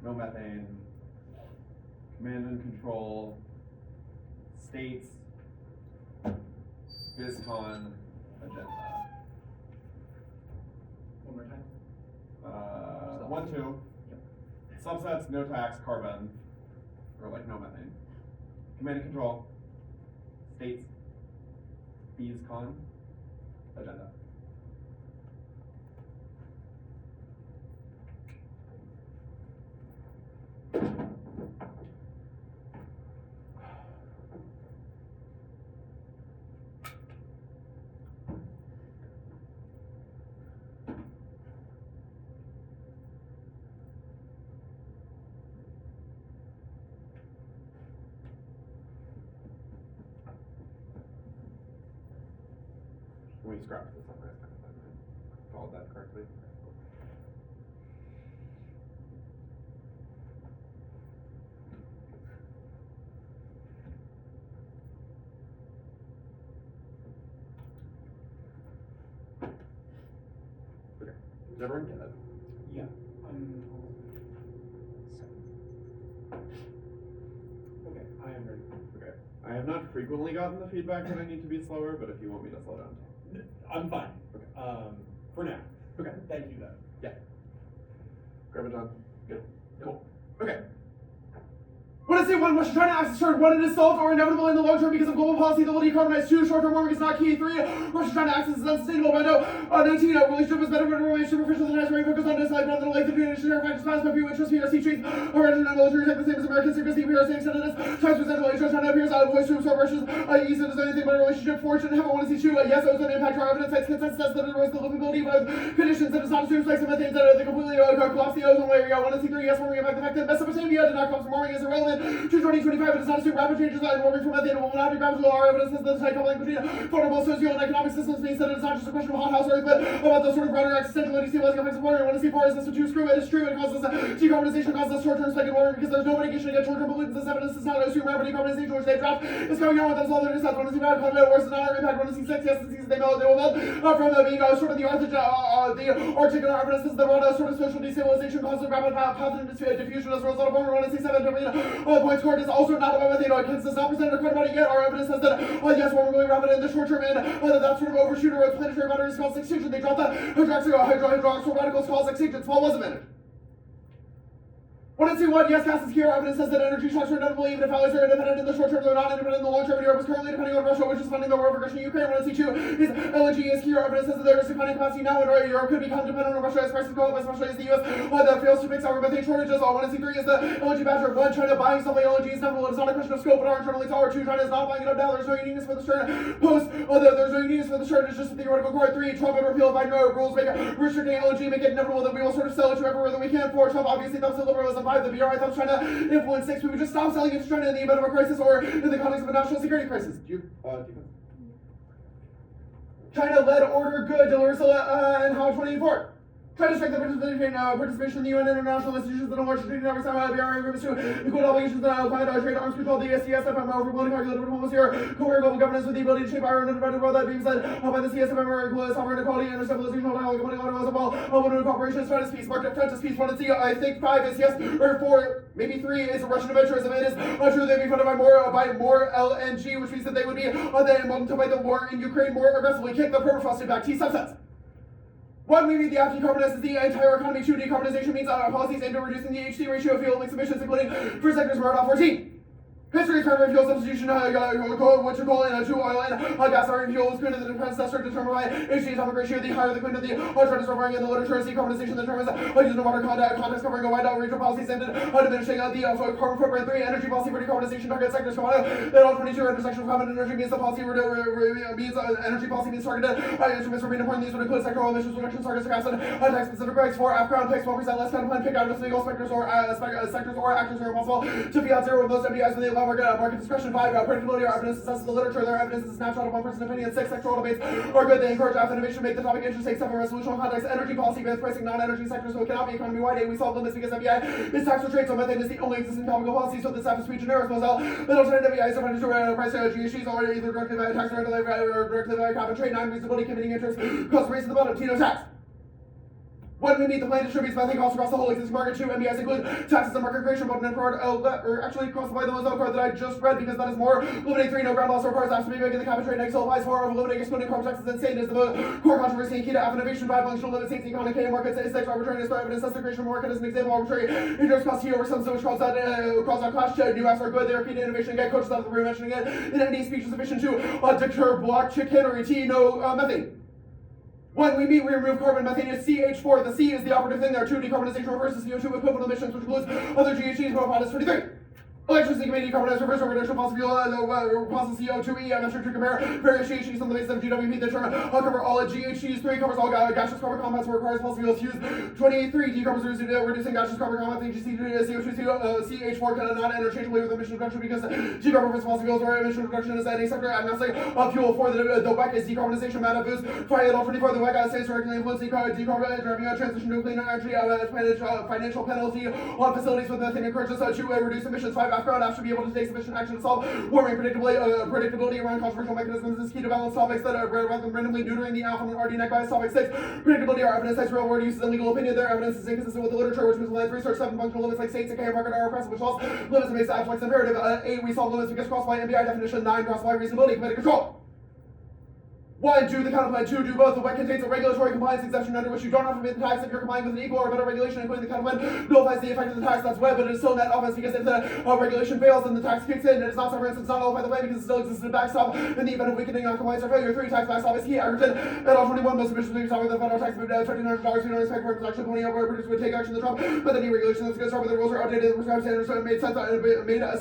[SPEAKER 3] no methane, command and control, states, BizCon, agenda.
[SPEAKER 2] One more time.
[SPEAKER 3] 1, 2, subsets, no tax, carbon, or like no methane. Command and control, states, BizCon, agenda. Can we scrap this up? Followed that correctly? Okay. Did everyone get it?
[SPEAKER 5] Yeah.
[SPEAKER 4] Okay, I am ready.
[SPEAKER 3] Okay. I have not frequently gotten the feedback that I need to be slower, but if you want me to slow down.
[SPEAKER 4] I'm fine.
[SPEAKER 3] Okay.
[SPEAKER 4] For now.
[SPEAKER 3] Okay.
[SPEAKER 4] Thank you, though.
[SPEAKER 3] Yeah. Grab it, John. Good. Cool. Okay. What is it when Russia trying to access short? One, it is solved or inevitable in the long term because of global policy that will decarbonize. 2, short-term warming is not key. 3, Russia trying to access is unsustainable. By no, 19, relationship is better, but relationship superficial than nice, very focused on this, like, rather than like the community, factors, past, my view, interest, PRC treats, origin, and military, like the same as American secrecy, PRC, extended this, times percentile, interest, trying to appears out of voice to absorb Russia's, ease of anything but a relationship, fortune, heaven, want to see true, yes, ozone impact, our evidence, sites, consensus, that it was the livability of conditions, that does not assume like some of the things that are the completely, collapse the ozone layer, 1 to see 3, yes, warming impact, the fact that Mesopotamia did not come from warming is irrelevant, 2, 2025, it does not assume rapid changes in warming from methane, will not be gradual, our evidence says that the tight coupling between vulnerable socio and economic systems means that it is not just a question of hothouse earth, but about those sort of broader existential and destabilizing effects of warming. 1 to see 4 is this what you screw, it is true, it causes decarbonization, causes short-term spike in warming because there's no mitigation against short-term pollutants. This evidence does not assume rapid decarbonization, which they draft is coming on with themselves. They're just 1 to see 5, climate worse than our impact. 1 to see 6, yes, it sees they melt, they will melt from being sort of the Arctic evidence is the broad sort of social destabilization causes rapid pathogen diffusion as a result of warming. 1 to see 7, points scored is also not about methane. It does not present a quite about it yet. Our evidence says that yes, warming really rapid in the short term, and that sort of overshoot or planetary batteries causes extinction. They drop the hydroxyl radicals cause extinction. Paul was a minute. 1 and 2, 1, yes, gases here. Evidence says that energy shocks are inevitable even if allies are independent in the short term. They're not independent in the long term. Europe is currently depending on Russia, which is funding the war of aggression in Ukraine. 1 and 2 is LNG is here. Evidence says that there is refining capacity now, and Europe could become dependent on Russia as prices go up, especially as the U.S. That fails to fix our methane shortages. 1 and 3 is the LNG badger. 1, China buying stuff like LNG is inevitable. It is not a question of scope, but our internally tower. 2, China is not buying it up now. There's no uniqueness for the stern. Post, there's no uniqueness for the stern. It's just a theoretical core. 3, Trump and repeal Biden rules make it restricting LNG, make it inevitable that we will sort of sell it to everywhere that we can. 4, Trump obviously thumbs at liberalism. 5, the BRI thumbs China influence. 6, we would just stop selling it to China in the event of a crisis or in the context of a national security crisis. China led order good to Ursula and how 24. Try to strengthen participation in the UN international institutions that don't want to treat every time BRI agreements to equal obligations that climate trade arms control, the CSFM overblown calculated diplomacy or co-work global governance with the ability to shape our own independent world. That being said, by the CSFM are equal sovereign equality and intercivilizational dialogue, coming on as well. Open cooperation is French peace, market French peace. 1 and see, I think 5 is yes, or 4, maybe 3 is Russian adventurism. It is true they'd be funded by more LNG, which means that they would be they emboldened to fight the war in Ukraine more aggressively. Kick the permafrost back. T subsets. 1, we mean the decarbonizes the entire economy. 2, decarbonization means policies aimed at reducing the HC ratio of fuel mix emissions, including for sectors Murdoch 14. History is primary fuel substitution, which are calling two oil and gas are fuel is created the predecessor determined by HG atomic ratio. The higher the queen of the trend is referring in the literature. Decarbonization determines using water context covering a wide range of policies and diminishing the carbon footprint. 3. Energy policy for decarbonization target sectors. Then all 22 intersection of carbon and energy means the policy means energy policy means targeted instruments for being important. These would include sectoral emissions reduction targets, gas and tax specific regs. 4. F-ground takes 1% less time plan pick out of single sectors or actors are impossible to be at zero with those MDIs when they allow market discretion. 5. Predictability or evidence assesses the literature. Their evidence is a snapshot of one person's opinion. 6. Sectoral debates are good. They encourage innovation, make the topic interesting. 7. Resolutional context. Energy policy bans pricing non-energy sectors, so it cannot be economy-wide. 8. We solve limits because MBI is tax or trade, so methane is the only existing topical policy, so this happens to be generous. Moselle, the alternative MBI is defined to price GHGs or either directly by tax or directly by cap and trade. 9. Reasonability, committing interest, cost race at the bottom. Tino tax. When we meet, the plan distributes methane costs across the whole existing market. 2. MBIs include taxes and market creation, but or actually crossed by the Moselle card that I just read because that is more limiting. 3. No ground loss requires has to be making the cap and trade next applies. 4. Eliminating excluding carbon taxes and insane is the core controversy and key to F innovation. 5. Functional limits, safety, economic markets. 6. Arbitrary is evidence. That's the creation of market as an example. Arbitrary interest costs over some which cause that clash. New acts are good. They are key to innovation and get coaches out of the room mentioning it. In any speech is sufficient to deter block chicanery. T. No methane. When we meet, we remove carbon. Methane is CH4. The C is the operative thing there. 2. Decarbonization reverses CO2 equivalent emissions, which includes other GHGs. Profile is 23. Electricity committee decarbonized reverse reduction fossil fuel process CO2e. I'm not sure to compare various GHGs on the basis of GWP. The term I'll cover all of GHGs. 3. Covers all gaseous carbon compounds where requires fossil fuels used. 23. Decarbonizes reducing gaseous carbon compounds. CO2 CH4 cannot interchangeably with emission reduction because decarbonization fossil fuels or emission reduction is any sector agnostic of fuel. 4. The WEC is decarbonization mana boost. 5. All 24. The WEC states directly influence decarbonizing driving a transition to cleaner energy. Financial penalty on facilities with methane encourages to reduce emissions. 5. Background should be able to take sufficient action to solve warming predictability around controversial mechanisms is key to balance topics that are rather than randomly neutering the alpha and RD neck bias. Topic 6. Predictability are evidence types, real world uses, and legal opinion. Their evidence is inconsistent with the literature, which misaligns research. 7. Functional limits like states, decay, market are oppressive, which false limits makes the abstract imperative. 8. We solve limits because cross by MBI definition. 9. Cross by reasonability, committed control. 1. Do the counterplan. 2. Do both. The WEC contains a regulatory compliance exception under which you don't have to pay the tax if you're complying with an equal or better regulation, including the counterplan nullifies the effect of the tax. That's web, but it is still net offense because if the regulation fails, then the tax kicks in. It is not severance. It's not nullified the plan because it still exists in backstop in the event of weakening, non-compliance, or failure. 3. Tax backstop is key. Aggregate and all 21 most emissions being stopped with the federal tax of $1,500. We don't expect firms actually pointing out where producers would take action to Trump, but the new regulation that's going to start with the rules are outdated. The prescribed standards made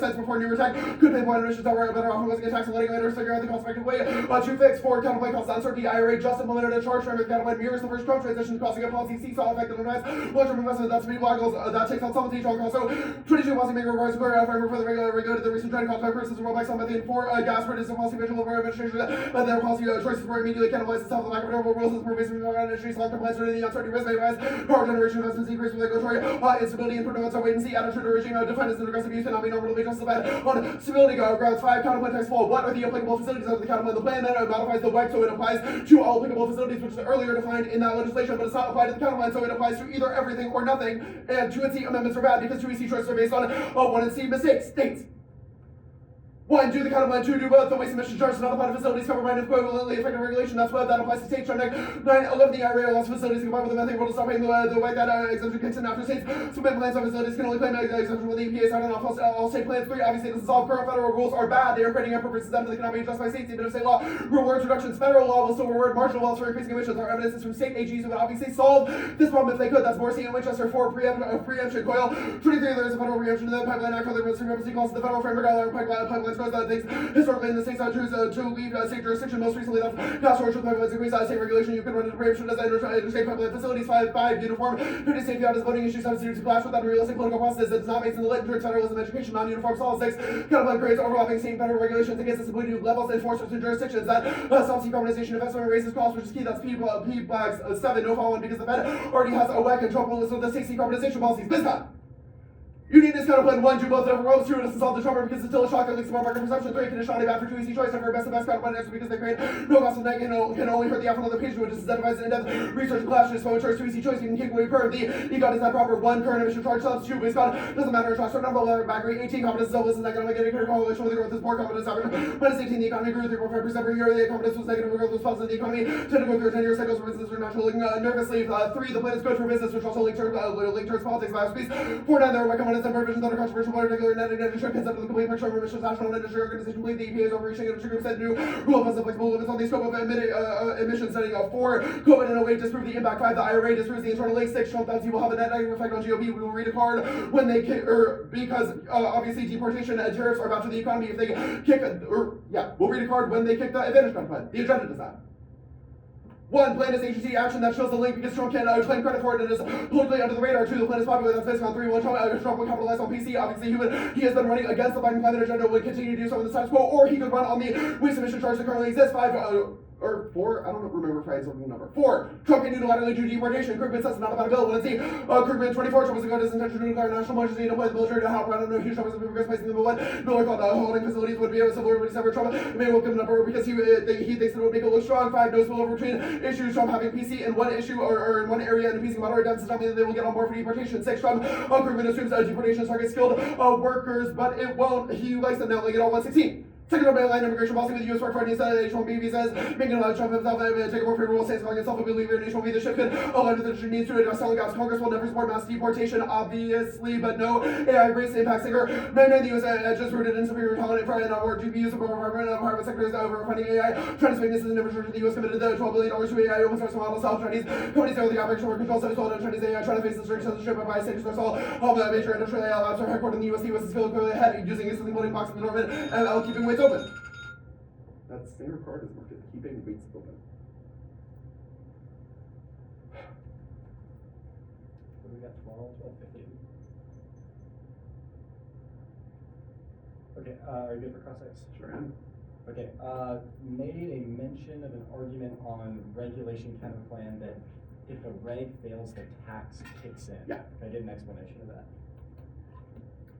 [SPEAKER 3] sense before new attack. Could pinpoint emissions that were better off wasn't tax and letting later figure out the cost-effective way to fix. 4. Counterplan costs uncertainty. IRA just implemented a charge framework that mirrors the first Trump transition, causing a policy seesaw effect that provides long-term investment that's pretty black that takes on some of the strong costs. So 22 policymaker requires a clear framework for the regulated the recent trend caused by persons who by some methane. 4. Gas produces a policy visual of our administration and their policy choices were immediately cannibalized itself. The lack of durable rules is pervasive in our industry. Select compliance with the uncertainty risk they rise. Power generation investments increase with regulatory instability and prudence. So wait and see. Attitude to regime defined as an aggressive use cannot be normally justified on stability grounds. 5. Counterplan text fall. What are the applicable facilities under the counterplan? The plan that modifies the WEC so it applies to all applicable facilities, which is earlier defined in that legislation, but it's not applied to the counterplan, so it applies to either everything or nothing. And 2 and C amendments are bad because 2 and C choices are based on 1 and C mistakes. States. 1. Do the counterplan. 2. Do both. The waste emission charge does not apply to facilities covered by an equivalently effective regulation. That's web. That applies to states. 9. 11. The IRA allows facilities to comply with the methane rule to stop paying the way that exemption kicks in after states. Submit plans on facilities can only claim exemption when the EPA signed off all state plans. 3. Obviously, this is all current federal rules are bad. They are creating a purpose that cannot be adjusted by states, even if state law rewards reductions. Federal law will still reward marginal laws for increasing emissions. Our evidence is from state AGs who would obviously solve this problem if they could. That's Morrissey and Winchester. 4. Preemption coil. 23. There is a federal preemption to the pipeline act. Whether it's remember calls the federal framework pipelines goes that things. Historically, in the states choose to leave state jurisdiction. Most recently, that's gas storage with pipelines increase state regulation. You can run into preemption as interstate pipeline facilities. 5. Uniform. 50 state out as voting issues substitutes clash without unrealistic political processes. It does not based in the literature. Federalism, education, non-uniform solid. 6. Counterplan creates overlapping state and federal regulations against the ability to levels enforcement to jurisdictions. That stops decarbonization investment raises costs, which is key. That's P flags 7. No following because the Fed already has a WEC control list of the 6 decarbonization policies. BizCon. You need this counterplan. 1. Do both. Overwhelms 2. It doesn't solve the trouble because it's still a shock that leads to more market perception. 3. Conditionality bad for 2 easy choice. And for best counterplan answer because they create no cost of net can only hurt the outcome of the patient, which is incentivized in-depth research and clashes. So it charges 2 easy choice. You can keep away curve. The econ is not proper. 1. Current emission charge subs. 2. BizCon doesn't matter. Shocks are number 11. Battery. 18. Competence level is economic indicator correlation with the growth is more competence average. Minus 18. The economy grew 3.5% per year. The competence was negative. Growth was positive. The economy tend to go through 10-year cycles for business are naturally nervously. 3. The plan is good for business, which also linked towards politics. Last piece. 4. 9. There are recommended notice and provisions under controversial particular net industry concept of the complete picture of emissions national and industry organization believe the EPA is overreaching industry group set new rule of flexible limits on the scope of emission setting of 4. COVID in a way disprove the impact. 5. The IRA disproves the internal link. 6. Trump doubts he will have a net negative effect on GOP. We will read a card when they kick, because obviously deportation and tariffs are bad for the economy if they kick, we'll read a card when they kick the advantage plan. The agenda does that. 1. Plan is agency action that shows the link because Trump can claim credit for it and is politically under the radar. 2. The plan is popular, that's based on 3. 1. Trump will capitalize on PC. Obviously, he has been running against the Biden climate agenda, will continue to do so in the status quo, or he could run on the waste emission charge that currently exists. 5. Or 4, I don't remember if I had something number. 4. Trump can unilaterally do deportation. Krugman says it's not about a bill. 1. C. Krugman 24. Trump has declared his intention to declare national emergency and appoint the military to help. I don't know huge numbers of immigrants placing number 1. Miller called holding facilities would be a civil liberties ever. Trump may welcome the number because he thinks it would make it look strong. 5. No spillover between issues. Trump having PC in one issue or in one area and PC moderate deficits don't mean that they will get on board for deportation. 6. Trump Krugman assumes deportation targets skilled workers, but it won't. He likes them now like it all. 116. Second of line immigration policy with the U.S. work Friday said H-1B visas, making Trump himself take a more favorable stance, calling himself a believer in H-1B. The ship could align with the industry needs to address selling gaps. Congress will never support mass deportation, obviously, but no AI race impact singer. Man, the U.S. just rooted in superior talent and pride or GPUs of private sectors over funding AI. China's weakness is an infrastructure. The U.S. committed the $12 billion to AI open source model. South Chinese companies there with the operation work control centers on Chinese AI. China faces strict censorship by states. There's all major industrial AI labs are headquartered in the U.S. The U.S. is clearly ahead using instantly loading box in the Norman and keeping weights open. That standard card is marked as keeping weights open.
[SPEAKER 4] So we got 12, 15. Okay, are you good for cross-X?
[SPEAKER 3] Sure am.
[SPEAKER 4] Okay, made a mention of an argument on regulation counter plan that if a reg fails, the tax kicks in.
[SPEAKER 3] Yeah.
[SPEAKER 4] Can I get an explanation of that?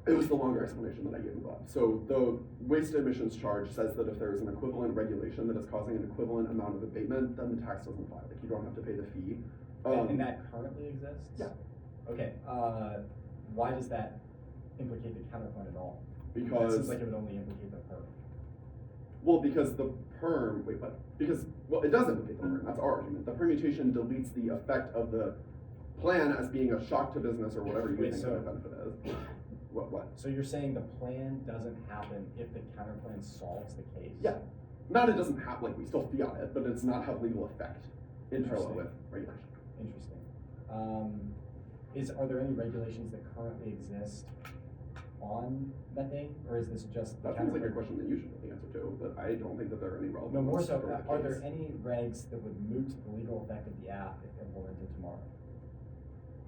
[SPEAKER 3] It was the longer explanation that I gave above. So the waste emissions charge says that if there is an equivalent regulation that is causing an equivalent amount of abatement, then the tax doesn't apply. Like you don't have to pay the fee.
[SPEAKER 4] And that currently exists?
[SPEAKER 3] Yeah.
[SPEAKER 4] Okay, why does that implicate the counterpoint at all?
[SPEAKER 3] Because
[SPEAKER 4] it seems like it would only implicate the perm.
[SPEAKER 3] Well, because the perm, it does implicate the perm, that's our argument. The permutation deletes the effect of the plan as being a shock to business or whatever you think the benefit is. What?
[SPEAKER 4] So you're saying the plan doesn't happen if the counterplan solves the case?
[SPEAKER 3] Yeah. Not it doesn't have, we still fiat it, but it does not have legal effect in parallel with regulation.
[SPEAKER 4] Interesting. Are there any regulations that currently exist on methane, or is this just the
[SPEAKER 3] That seems like a question that you should know the answer to, but I don't think that there are any relevant
[SPEAKER 4] No, more
[SPEAKER 3] ones
[SPEAKER 4] so,
[SPEAKER 3] for the
[SPEAKER 4] are
[SPEAKER 3] case.
[SPEAKER 4] there any regs that would moot the legal effect of the act if implemented tomorrow?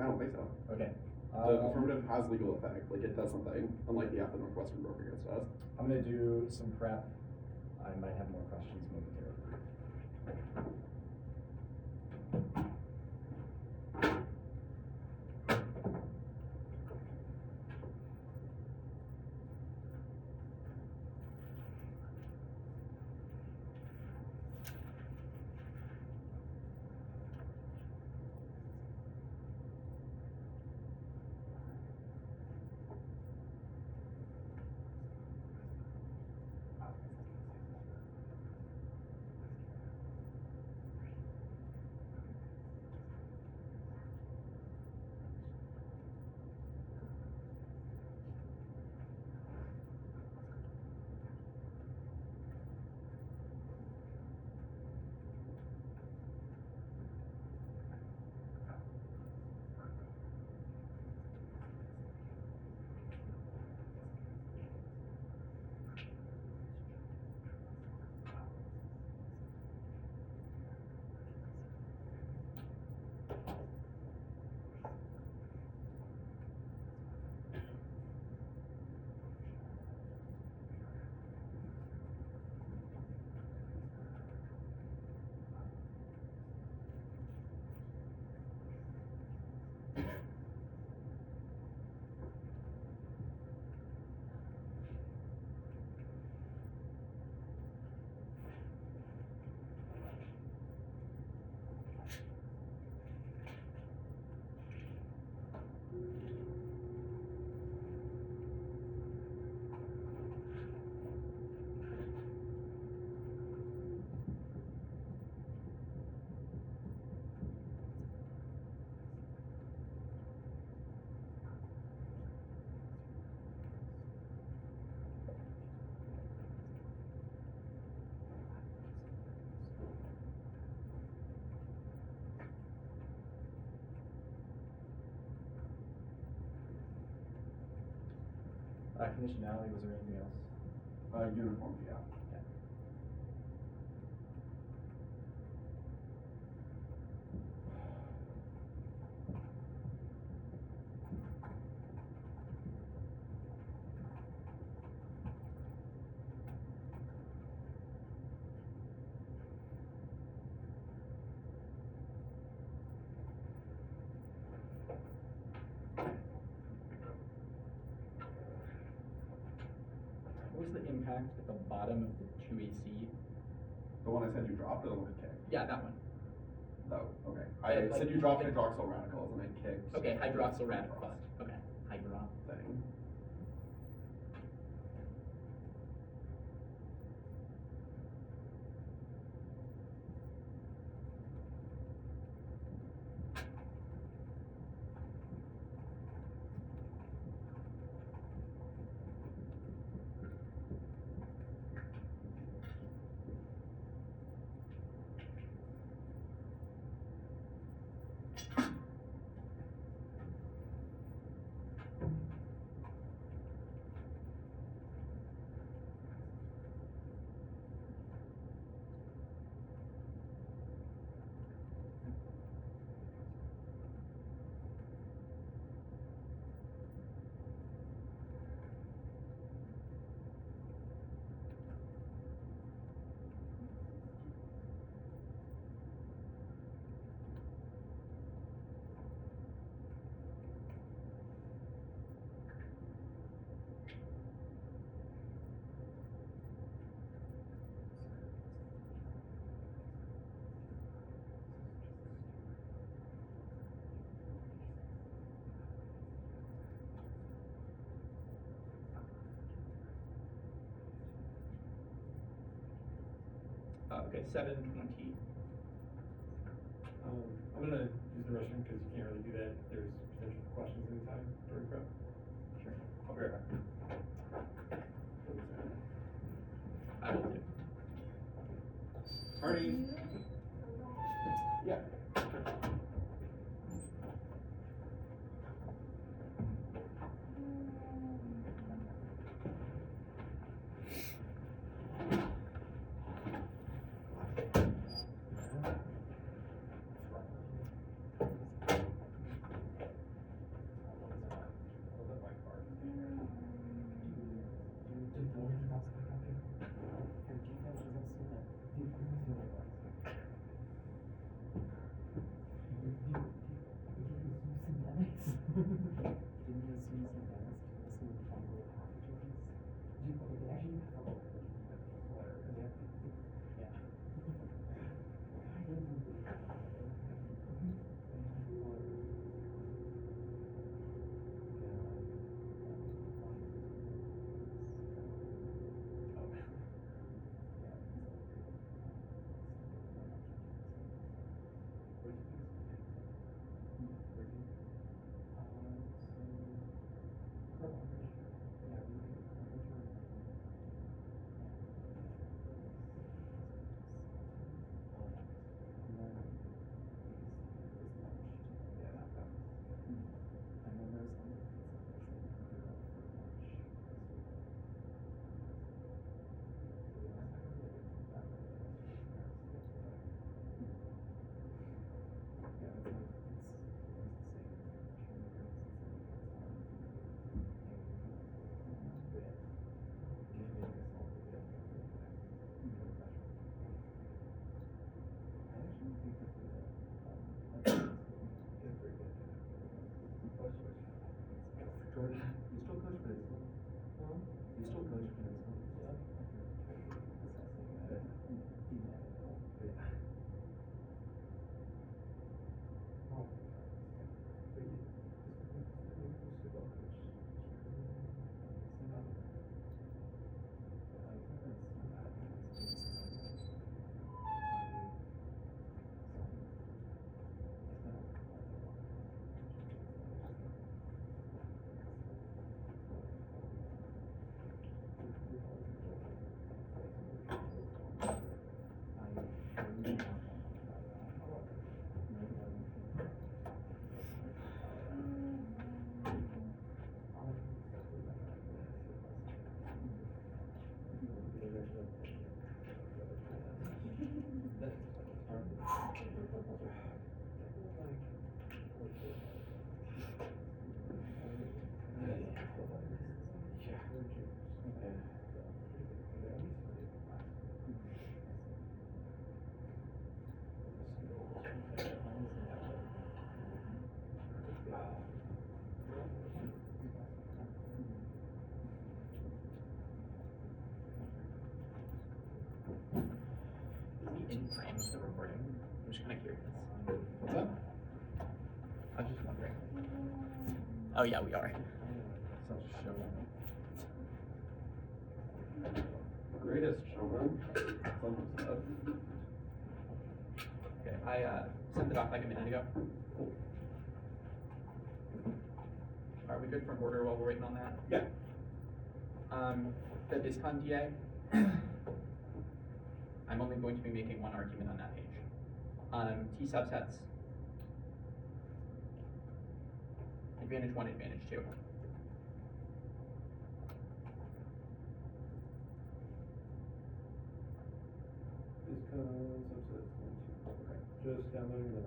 [SPEAKER 3] I don't think so.
[SPEAKER 4] Okay.
[SPEAKER 3] The affirmative has legal effect, it does something, unlike the app that Northwestern broke against us.
[SPEAKER 4] I'm gonna do some prep. I might have more questions momentarily. Conditionality, was there anything else?
[SPEAKER 3] Uniformity, yeah.
[SPEAKER 4] Yeah. What was the impact at the bottom of the 2AC?
[SPEAKER 3] The one I said you dropped or the one I kicked?
[SPEAKER 4] Yeah, that one.
[SPEAKER 3] No, okay.
[SPEAKER 4] Yeah,
[SPEAKER 3] I
[SPEAKER 4] like-
[SPEAKER 3] said you dropped hydroxyl radicals and I kicked.
[SPEAKER 4] Okay, hydroxyl radical fuck. Okay, hydro.
[SPEAKER 3] Thing.
[SPEAKER 2] Okay, 7:20.
[SPEAKER 6] I'm gonna use the restroom because you can't really do that if there's potential for questions anytime during prep.
[SPEAKER 2] Sure.
[SPEAKER 3] I'll be right back.
[SPEAKER 2] I will do.
[SPEAKER 3] Arnie. Yeah.
[SPEAKER 2] frames the recording? I'm just kind of curious.
[SPEAKER 3] What's that?
[SPEAKER 2] I was just wondering. Oh yeah, we are.
[SPEAKER 4] Such a show.
[SPEAKER 3] Greatest showman.
[SPEAKER 2] Okay, I sent the doc like a minute ago.
[SPEAKER 3] Cool.
[SPEAKER 2] Are we good for an order while we're waiting on that?
[SPEAKER 3] Yeah.
[SPEAKER 2] The discon DA. I'm only going to be making one argument on that page. T subsets. Advantage 1, advantage 2.
[SPEAKER 6] This comes subset 1, 2. Okay. Just downloading them.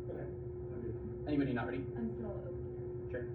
[SPEAKER 3] Where?
[SPEAKER 2] Okay. Anybody not ready?
[SPEAKER 1] I'm still open.
[SPEAKER 2] Sure.
[SPEAKER 1] Okay.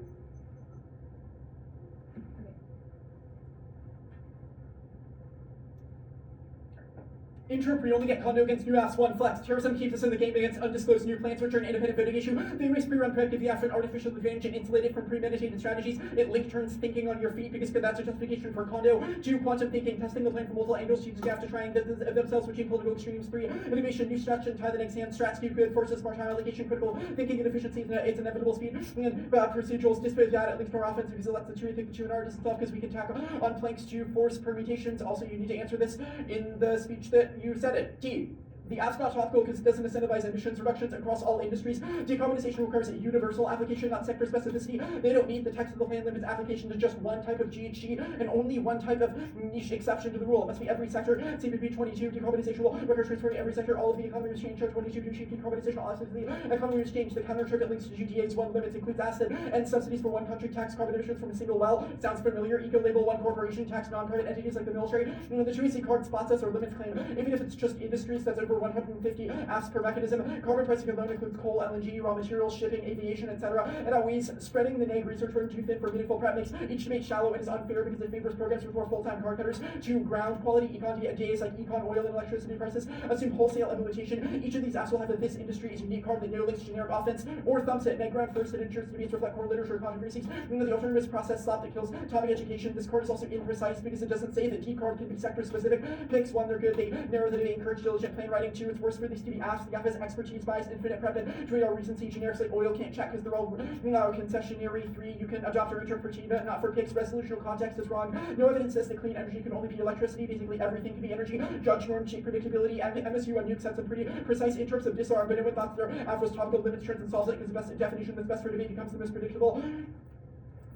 [SPEAKER 5] Interrupt, we only get condo against new apps 1 flex. Terrorism keeps us in the game against undisclosed new plans, which are an independent voting issue. They race pre-run predictive after an artificial advantage and insulated from premeditated strategies. It link turns thinking on your feet because that's a justification for condo. 2, quantum thinking, testing the plan from multiple angles, choosing after trying themselves between political extremes. 3, innovation, new structure, tie the next hand, strats, good forces, smart time allocation, critical thinking and efficiency, its inevitable speed. And procedurals, dispose data, links more often because it lets the true think the true and artist stuff because we can tackle on planks to force permutations. Also, you need to answer this in the speech that you said it. T. The app's not topical because it doesn't incentivize emissions reductions across all industries. Decarbonization requires a universal application, not sector specificity. They don't need the text of the plan limits application to just one type of GHG and only one type of niche exception to the rule. It must be every sector. CPP 22, decarbonization will require transferring every sector. All of the economy was changed. 22 to achieve decarbonization. All aspects of the economy was changed. The counter trip that links to GTA's 1 limits includes asset and subsidies for one country, tax carbon emissions from a single well. Sounds familiar. Eco label 1 corporation, tax non-private entities like the military. The 2EC card spots us or limits claim. Even if it's just industries, that's over 150 asks per mechanism. Carbon pricing alone includes coal, LNG, raw materials, shipping, aviation, etc. And always spreading the name research firm too thin for meaningful prep makes each debate shallow and is unfair because it favors programs with more full-time card cutters. 2, ground quality econ days like econ oil and electricity prices assume wholesale implementation. Each of these apps will have this industry is unique card that no links generic offense or thumbs it. Meg ground first and ensures debates reflect core literature controversies. The alternatives process slop that kills topic education. This card is also imprecise because it doesn't say that T card can be sector specific. Picks 1, they're good. They narrow the debate, encourage diligent plan writing. 2, it's worse for these to be asked. The app has expertise bias, infinite prep, and to read our recency. Generics like oil can't check because they're all concessionary. 3, you can adopt a return for Tina, not for picks. Resolutional context is wrong. No evidence says that clean energy can only be electricity. Basically everything can be energy. Judge norm, cheap predictability, and MSU on nuke sets some pretty precise interrupts of disarm, but anyone thought their app was topical limits turns and solves it because the best definition that's best for debate becomes the most predictable.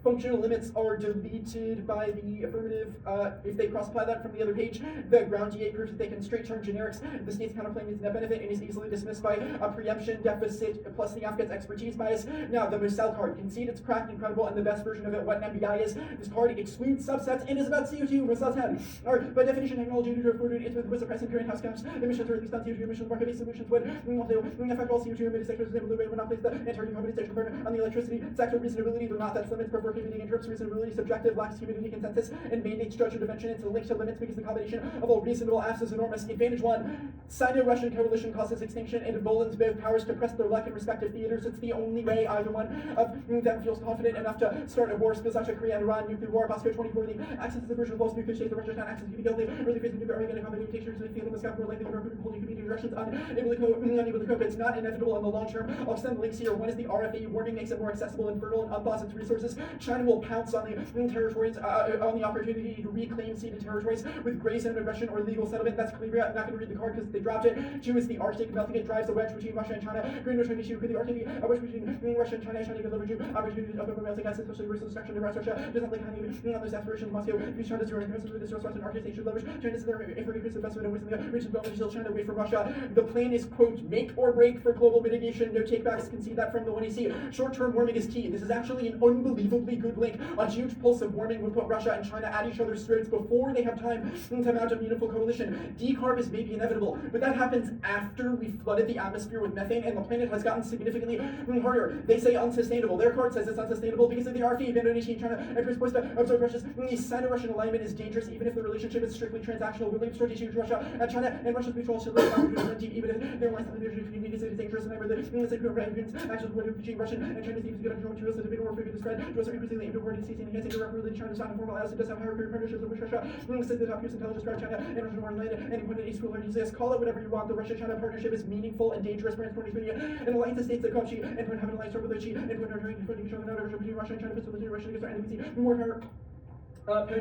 [SPEAKER 5] Functional limits are deleted by the affirmative if they cross-apply that from the other page. The ground DA proves that they can straight turn generics. The state's counterclaim is net benefit and is easily dismissed by a preemption deficit plus the app gets expertise bias. Now, the Moselle card. Concede it's cracked, incredible, and the best version of it, what an MBI is. This card excludes subsets and is about CO2. Moselle's head. Or, by definition, technology due to afforded it with a pricing greenhouse gas. Emissions are at least on CO2 emissions. Market-based solutions would affect all CO2 emitted sectors and able to would not place the anti-decarbonization burden on the electricity sector. Reasonability, though not that's limits, but prohibiting interrupts reasonability. Subjective, lacks humidity consensus, and mandates judge intervention into the link to limits because the combination of all reasonable apps is enormous. Advantage 1, Sino-Russian coalition causes extinction and emboldens both powers to press their luck in respective theaters. It's the only way either one of them feels confident enough to start a war. South Korea and Iran, nuclear war, Moscow 24, the access to the version of false nuclear states, the Russian access to be guilty, early phase of nuclear argument, and combination dictators, they feel the scout more likely to recruit holding competing directions, unable to cope. It's not inevitable in the long term. I'll extend the links here. One is the RFA warning makes it more accessible and fertile and unboss its resources. China will pounce on the territories on the opportunity to reclaim ceded territories with gray zone aggression or legal settlement. That's clear. I'm not going to read the card because they dropped it. 2 is the Arctic melting. It drives the wedge between Russia and China. Green Ocean issue could the Arctic a wedge between Russia and China. China can leverage opportunity to open melting gas, especially versus destruction of Russia. Does not like honey on those aspirations. Moscow use China's zero and with this Western Arctic station leverage. China's there if we increase investment in the region development still China away from Russia. The plan is quote make or break for global mitigation. No takebacks. Concede that from the 1AC. Short-term warming is key. This is actually an unbelievably extremely good link. A huge pulse of warming would put Russia and China at each other's throats before they have time to mount a meaningful coalition. Decarb is maybe inevitable, but that happens after we've flooded the atmosphere with methane and the planet has gotten significantly harder. They say unsustainable. Their card says it's unsustainable because of the RFE of Indonesia and China and supposed to observe Russia's Sino-Russian alignment is dangerous even if the relationship is strictly transactional. We leave strategy to Russia and China and Russia's mutual should live even if their alliance is dangerous. Remember the sacred arrangements actions between Russian and Chinese teams to get up materials that have been warfare to spread. Those are increasingly aimed toward enhancing direct relations. China's not informal allies and does have higher career partnerships with Russia. Since the top use intelligence throughout China and Russian war land and important east school exist. Call it whatever you want. The Russia-China partnership is meaningful and dangerous for 2020. An alliance of states that call Xi and have an alliance over the Xi and put nurturing funding showing out between Russia and China facilitating Russia against our enemies. More power.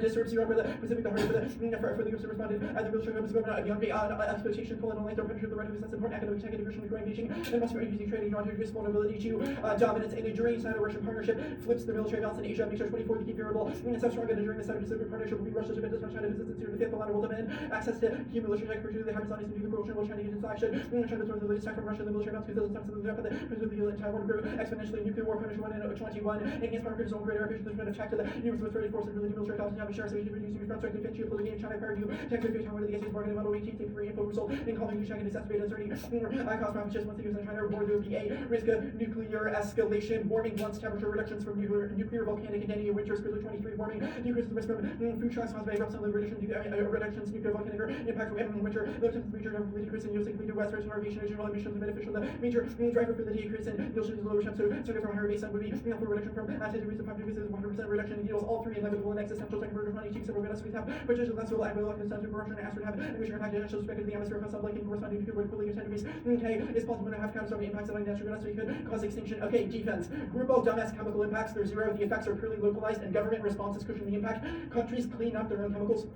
[SPEAKER 5] Disturbs Europe, the Pacific, the heart of for the groups that responded as the real sugar was going out of young exploitation, pulling on their penetration, the right of that's important academic tech education, growing Beijing, and must be increasing trading, not to reduce vulnerability to dominance in a during Sino-Russian partnership, flips the military balance in Asia, makes sure 24 to keep durable, and so stronger during the Sino-Pacific partnership will be Russia, Japan, China, visits and the fifth, the latter will demand access to human military tech, pursuit the hypersonics and do the corruption, will China use its action, China throws the latest attack from Russia, the military balance, because of the Japan, the Taiwan grew exponentially, nuclear war partnership 1 and 21, against partners, own greater efficient, there's been a check to the US with 30 force and really military balance, and have a share, so reducing your constructive defense, geopolitical China power view, technically Taiwan to the SA's bargaining model, 18 free info result in calling you China exacerbated uncertainty, cost just once the US and China war, there will be a risk of nuclear escalation, warming once temperature reductions from nuclear volcanic and any winter, especially 23 warming, decreases the risk from food shocks caused by eruptions, reductions, nuclear volcanic impact from winter, low temperature, decrease in US leader west, aviation, regional emissions, beneficial, the major driver for the decrease in yields to lower temps, so from higher baseline would be for reduction from 10 degrees to 5 degrees, 100% reduction in yields, all three inevitable and existential converter 22 several minutes we have potential less will and will the center corruption and astral have emission impact and suspected the atmosphere of like corresponding to equivalent 10 degrees. Okay, is possible to have catastrophic impacts on natural gas, so you could cause extinction. Okay, defense. Group of dumbass chemical impacts, they're zero. The effects are purely localized and government responses cushion the impact. Countries clean up their own chemicals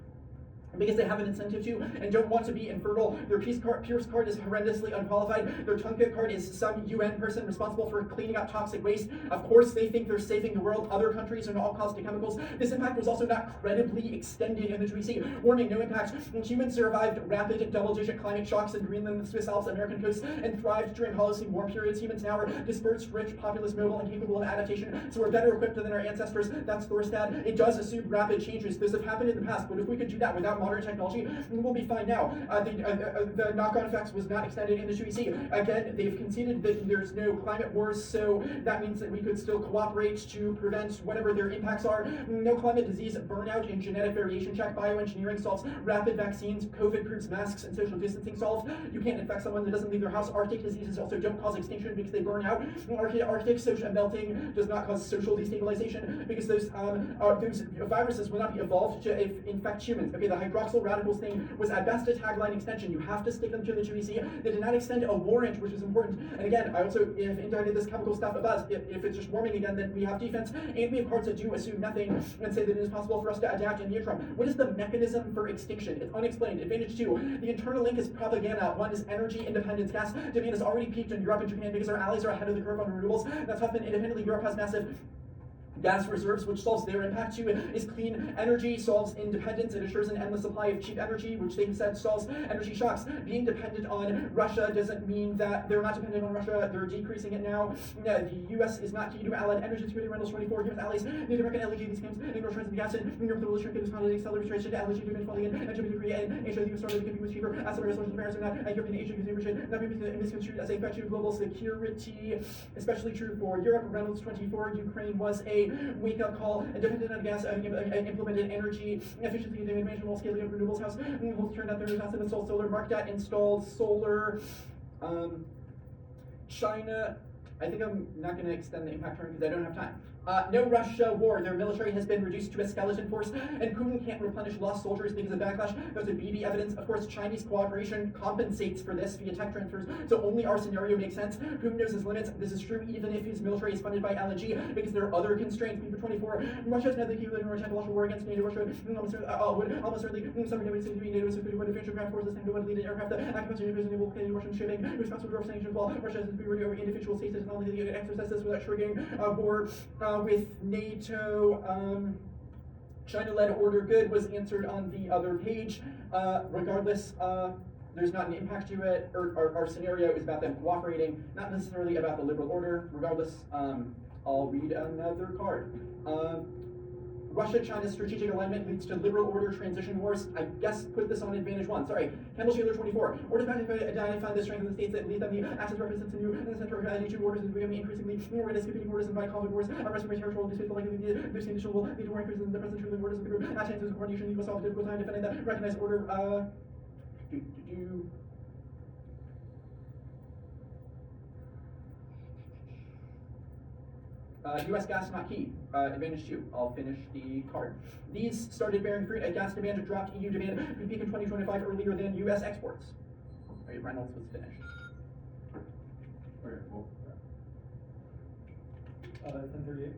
[SPEAKER 5] because they have an incentive to and don't want to be infertile. Their Pierce card is horrendously unqualified. Their Tonka card is some UN person responsible for cleaning up toxic waste. Of course, they think they're saving the world. Other countries are not all caused to chemicals. This impact was also not credibly extended in the GC. Warning, no impact. Humans survived rapid double-digit climate shocks in Greenland, the Swiss Alps, American coasts, and thrived during Holocene warm periods. Humans now are dispersed, rich, populous, mobile, and capable of adaptation, so we're better equipped than our ancestors. That's Thorstad. It does assume rapid changes. Those have happened in the past, but if we could do that without modern technology, we will be fine now. The knock-on effects was not extended in the GEC. Again, they've conceded that there's no climate wars, so that means that we could still cooperate to prevent whatever their impacts are. No climate disease, burnout, and genetic variation check. Bioengineering solves rapid vaccines, COVID proofs, masks, and social distancing solves. You can't infect someone that doesn't leave their house. Arctic diseases also don't cause extinction because they burn out. Arctic social melting does not cause social destabilization because those viruses will not be evolved to infect humans. Okay, the hydroxyl radicals thing was at best a tagline extension. You have to stick them to the GEC. They did not extend a warrant, which is important. And again, I also indicted this chemical stuff a buzz. If it's just warming again, then we have defense, and we have cards that do assume nothing and say that it is possible for us to adapt in the interim. What is the mechanism for extinction? It's unexplained. Advantage 2. The internal link is propaganda. 1 is energy independence. Gas demand has already peaked in Europe and Japan because our allies are ahead of the curve on renewables. That's Huffman independently. Europe has massive gas reserves, which solves their impact. 2 is clean energy, solves independence. It assures an endless supply of cheap energy, which they said solves energy shocks. Being dependent on Russia doesn't mean that they're not dependent on Russia. They're decreasing it now. The U.S. is not key to Allied energy security. Reynolds 24. Human allies need American LNG. These claims ignore trends in gas in Europe. The militia is founded acceleration to LNG demand falling in Japan to Korea and Asia. The U.S. started to compete with cheaper as American sources of America not European Asia consumer should not be misconstrued as a threat to global security, especially true for Europe. Reynolds 24. Ukraine was a wake-up call. Dependent on gas, implemented energy efficiency and management while scaling up renewables. House will turn out their house and installed solar. Mark that installed solar. China. I think I'm not going to extend the impact term because I don't have time. No Russia war. Their military has been reduced to a skeleton force, and Putin can't replenish lost soldiers because of backlash. There's a BB evidence. Of course, Chinese cooperation compensates for this via tech transfers, so only our scenario makes sense. Putin knows his limits. This is true even if his military is funded by LNG, because there are other constraints. Paper 24. Russia is now the key to a potential war against NATO. Russia would almost certainly some would say to be NATO security would defensive ground forces and would lead an aircraft that occupancy of enable Russian shipping responsible for sanctions while Russia has superiority over individual states and only the exercise this without triggering war with NATO. China-led order good was answered on the other page. Regardless, there's not an impact to it. Our scenario is about them cooperating, not necessarily about the liberal order. Regardless, I'll read another card. Russia-China strategic alignment leads to liberal order transition wars. I guess put this on advantage one. Sorry. Campbell Shaler 24. Orders to identify the strength of the states that lead them. The access represents a new and the center of attitude orders is becoming increasingly more risk. Competing orders invite conflict wars. Arresting by territorial disputes, but likely this condition will lead to more increases in the present truly orders of the group. Chances of coordination will solve a difficult time defending the recognized order. U.S. gas not key. Advantage 2. I'll finish the card. These started bearing fruit as gas demand dropped. EU demand could peak in 2025 earlier than U.S. exports. Alright, Reynolds was finished.
[SPEAKER 3] Okay, cool.
[SPEAKER 6] 1038.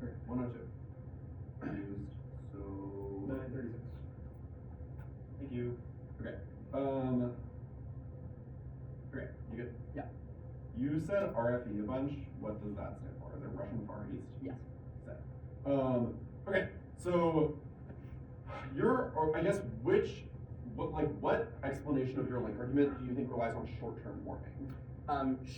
[SPEAKER 3] Okay, 102. Used. So.
[SPEAKER 6] 936. Thank you.
[SPEAKER 3] Okay. Okay, you good?
[SPEAKER 5] Yeah.
[SPEAKER 3] You said RFE a bunch. What does that stand for? Is it Russian Far East?
[SPEAKER 5] Yes.
[SPEAKER 3] Set. Okay, so or I guess what explanation of your argument do you think relies on short-term warming?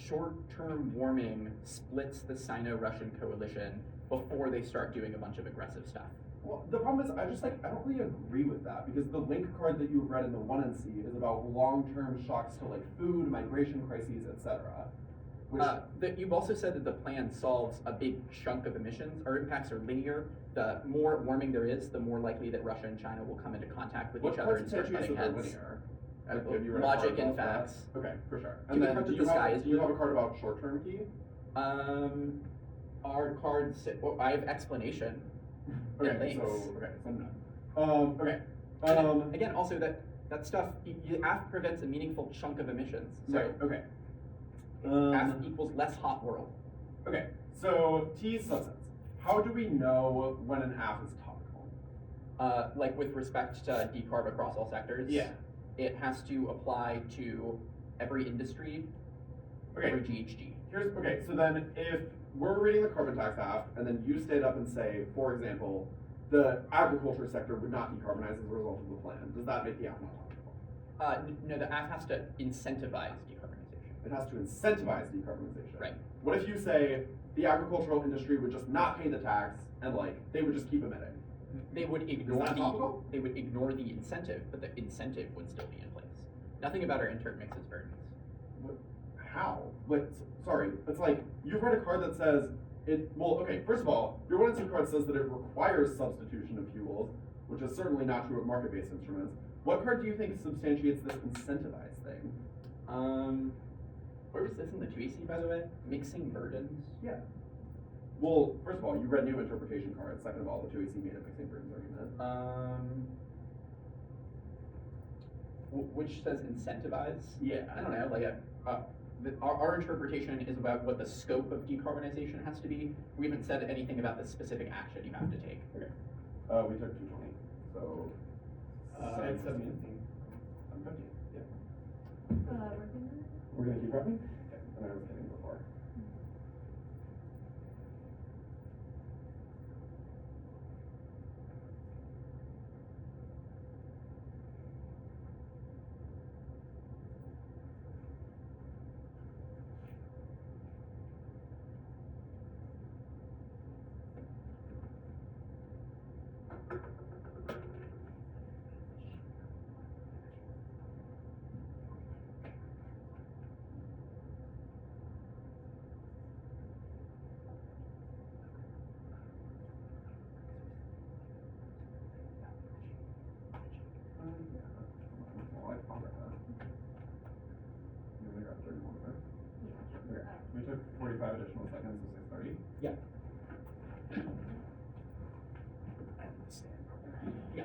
[SPEAKER 5] Short-term warming splits the Sino-Russian coalition before they start doing a bunch of aggressive stuff.
[SPEAKER 3] Well, the problem is I don't really agree with that because the link card that you've read in the 1 and C is about long-term shocks to food, migration crises, etc. Which
[SPEAKER 5] You've also said that the plan solves a big chunk of emissions. Our impacts are linear. The more warming there is, the more likely that Russia and China will come into contact with each other and start butting heads.
[SPEAKER 3] Linear?
[SPEAKER 5] Have
[SPEAKER 3] you read a
[SPEAKER 5] logic
[SPEAKER 3] card
[SPEAKER 5] and
[SPEAKER 3] about that?
[SPEAKER 5] facts.
[SPEAKER 3] Okay, for sure.
[SPEAKER 5] Do
[SPEAKER 3] And
[SPEAKER 5] the
[SPEAKER 3] then
[SPEAKER 5] cards
[SPEAKER 3] do
[SPEAKER 5] of
[SPEAKER 3] you
[SPEAKER 5] the sky
[SPEAKER 3] have,
[SPEAKER 5] is
[SPEAKER 3] do you have a
[SPEAKER 5] blue?
[SPEAKER 3] card about short-term key?
[SPEAKER 5] Our cards. I have explanation.
[SPEAKER 3] Okay,
[SPEAKER 5] and links.
[SPEAKER 3] so no. Okay.
[SPEAKER 5] Again, also that stuff. AF prevents a meaningful chunk of emissions. So
[SPEAKER 3] Right. Okay.
[SPEAKER 5] AF equals less hot world.
[SPEAKER 3] Okay. So T subsets. How do we know when an app is topical?
[SPEAKER 5] Like with respect to decarb across all sectors.
[SPEAKER 3] Yeah.
[SPEAKER 5] It has to apply to every industry,
[SPEAKER 3] Okay.
[SPEAKER 5] every GHG.
[SPEAKER 3] Okay. So then, if we're reading the carbon tax app, and then you stand up and say, for example, the agriculture sector would not decarbonize as a result of the plan, does that make the app not topical?
[SPEAKER 5] No, the app has to incentivize decarbonization.
[SPEAKER 3] It has to incentivize decarbonization.
[SPEAKER 5] Right.
[SPEAKER 3] What if you say the agricultural industry would just not pay the tax and they would just keep emitting?
[SPEAKER 5] They would ignore
[SPEAKER 3] that topical?
[SPEAKER 5] the incentive, but the incentive would still be in place. Nothing about our intern mixes burdens.
[SPEAKER 3] How? Sorry, it's you've read a card that says okay, first of all, your 1 and 2 card says that it requires substitution of fuels, which is certainly not true of market-based instruments. What card do you think substantiates this incentivized thing?
[SPEAKER 5] Where was this in the 2AC, by the way? Mixing burdens?
[SPEAKER 3] Yeah. Well, first of all, you read new interpretation cards. Second of all, the 2AC made a mixing burdens argument.
[SPEAKER 5] Which says incentivize?
[SPEAKER 3] Yeah.
[SPEAKER 5] I don't know, our interpretation is about what the scope of decarbonization has to be. We haven't said anything about the specific action you have to take.
[SPEAKER 3] Okay. We took 220. So.
[SPEAKER 6] I had 17.
[SPEAKER 3] I'm 50. Yeah.
[SPEAKER 1] Working on it?
[SPEAKER 3] We're gonna keep prepping? Okay. And I was kidding before. additional seconds to 6:30.
[SPEAKER 5] Yeah. Yeah.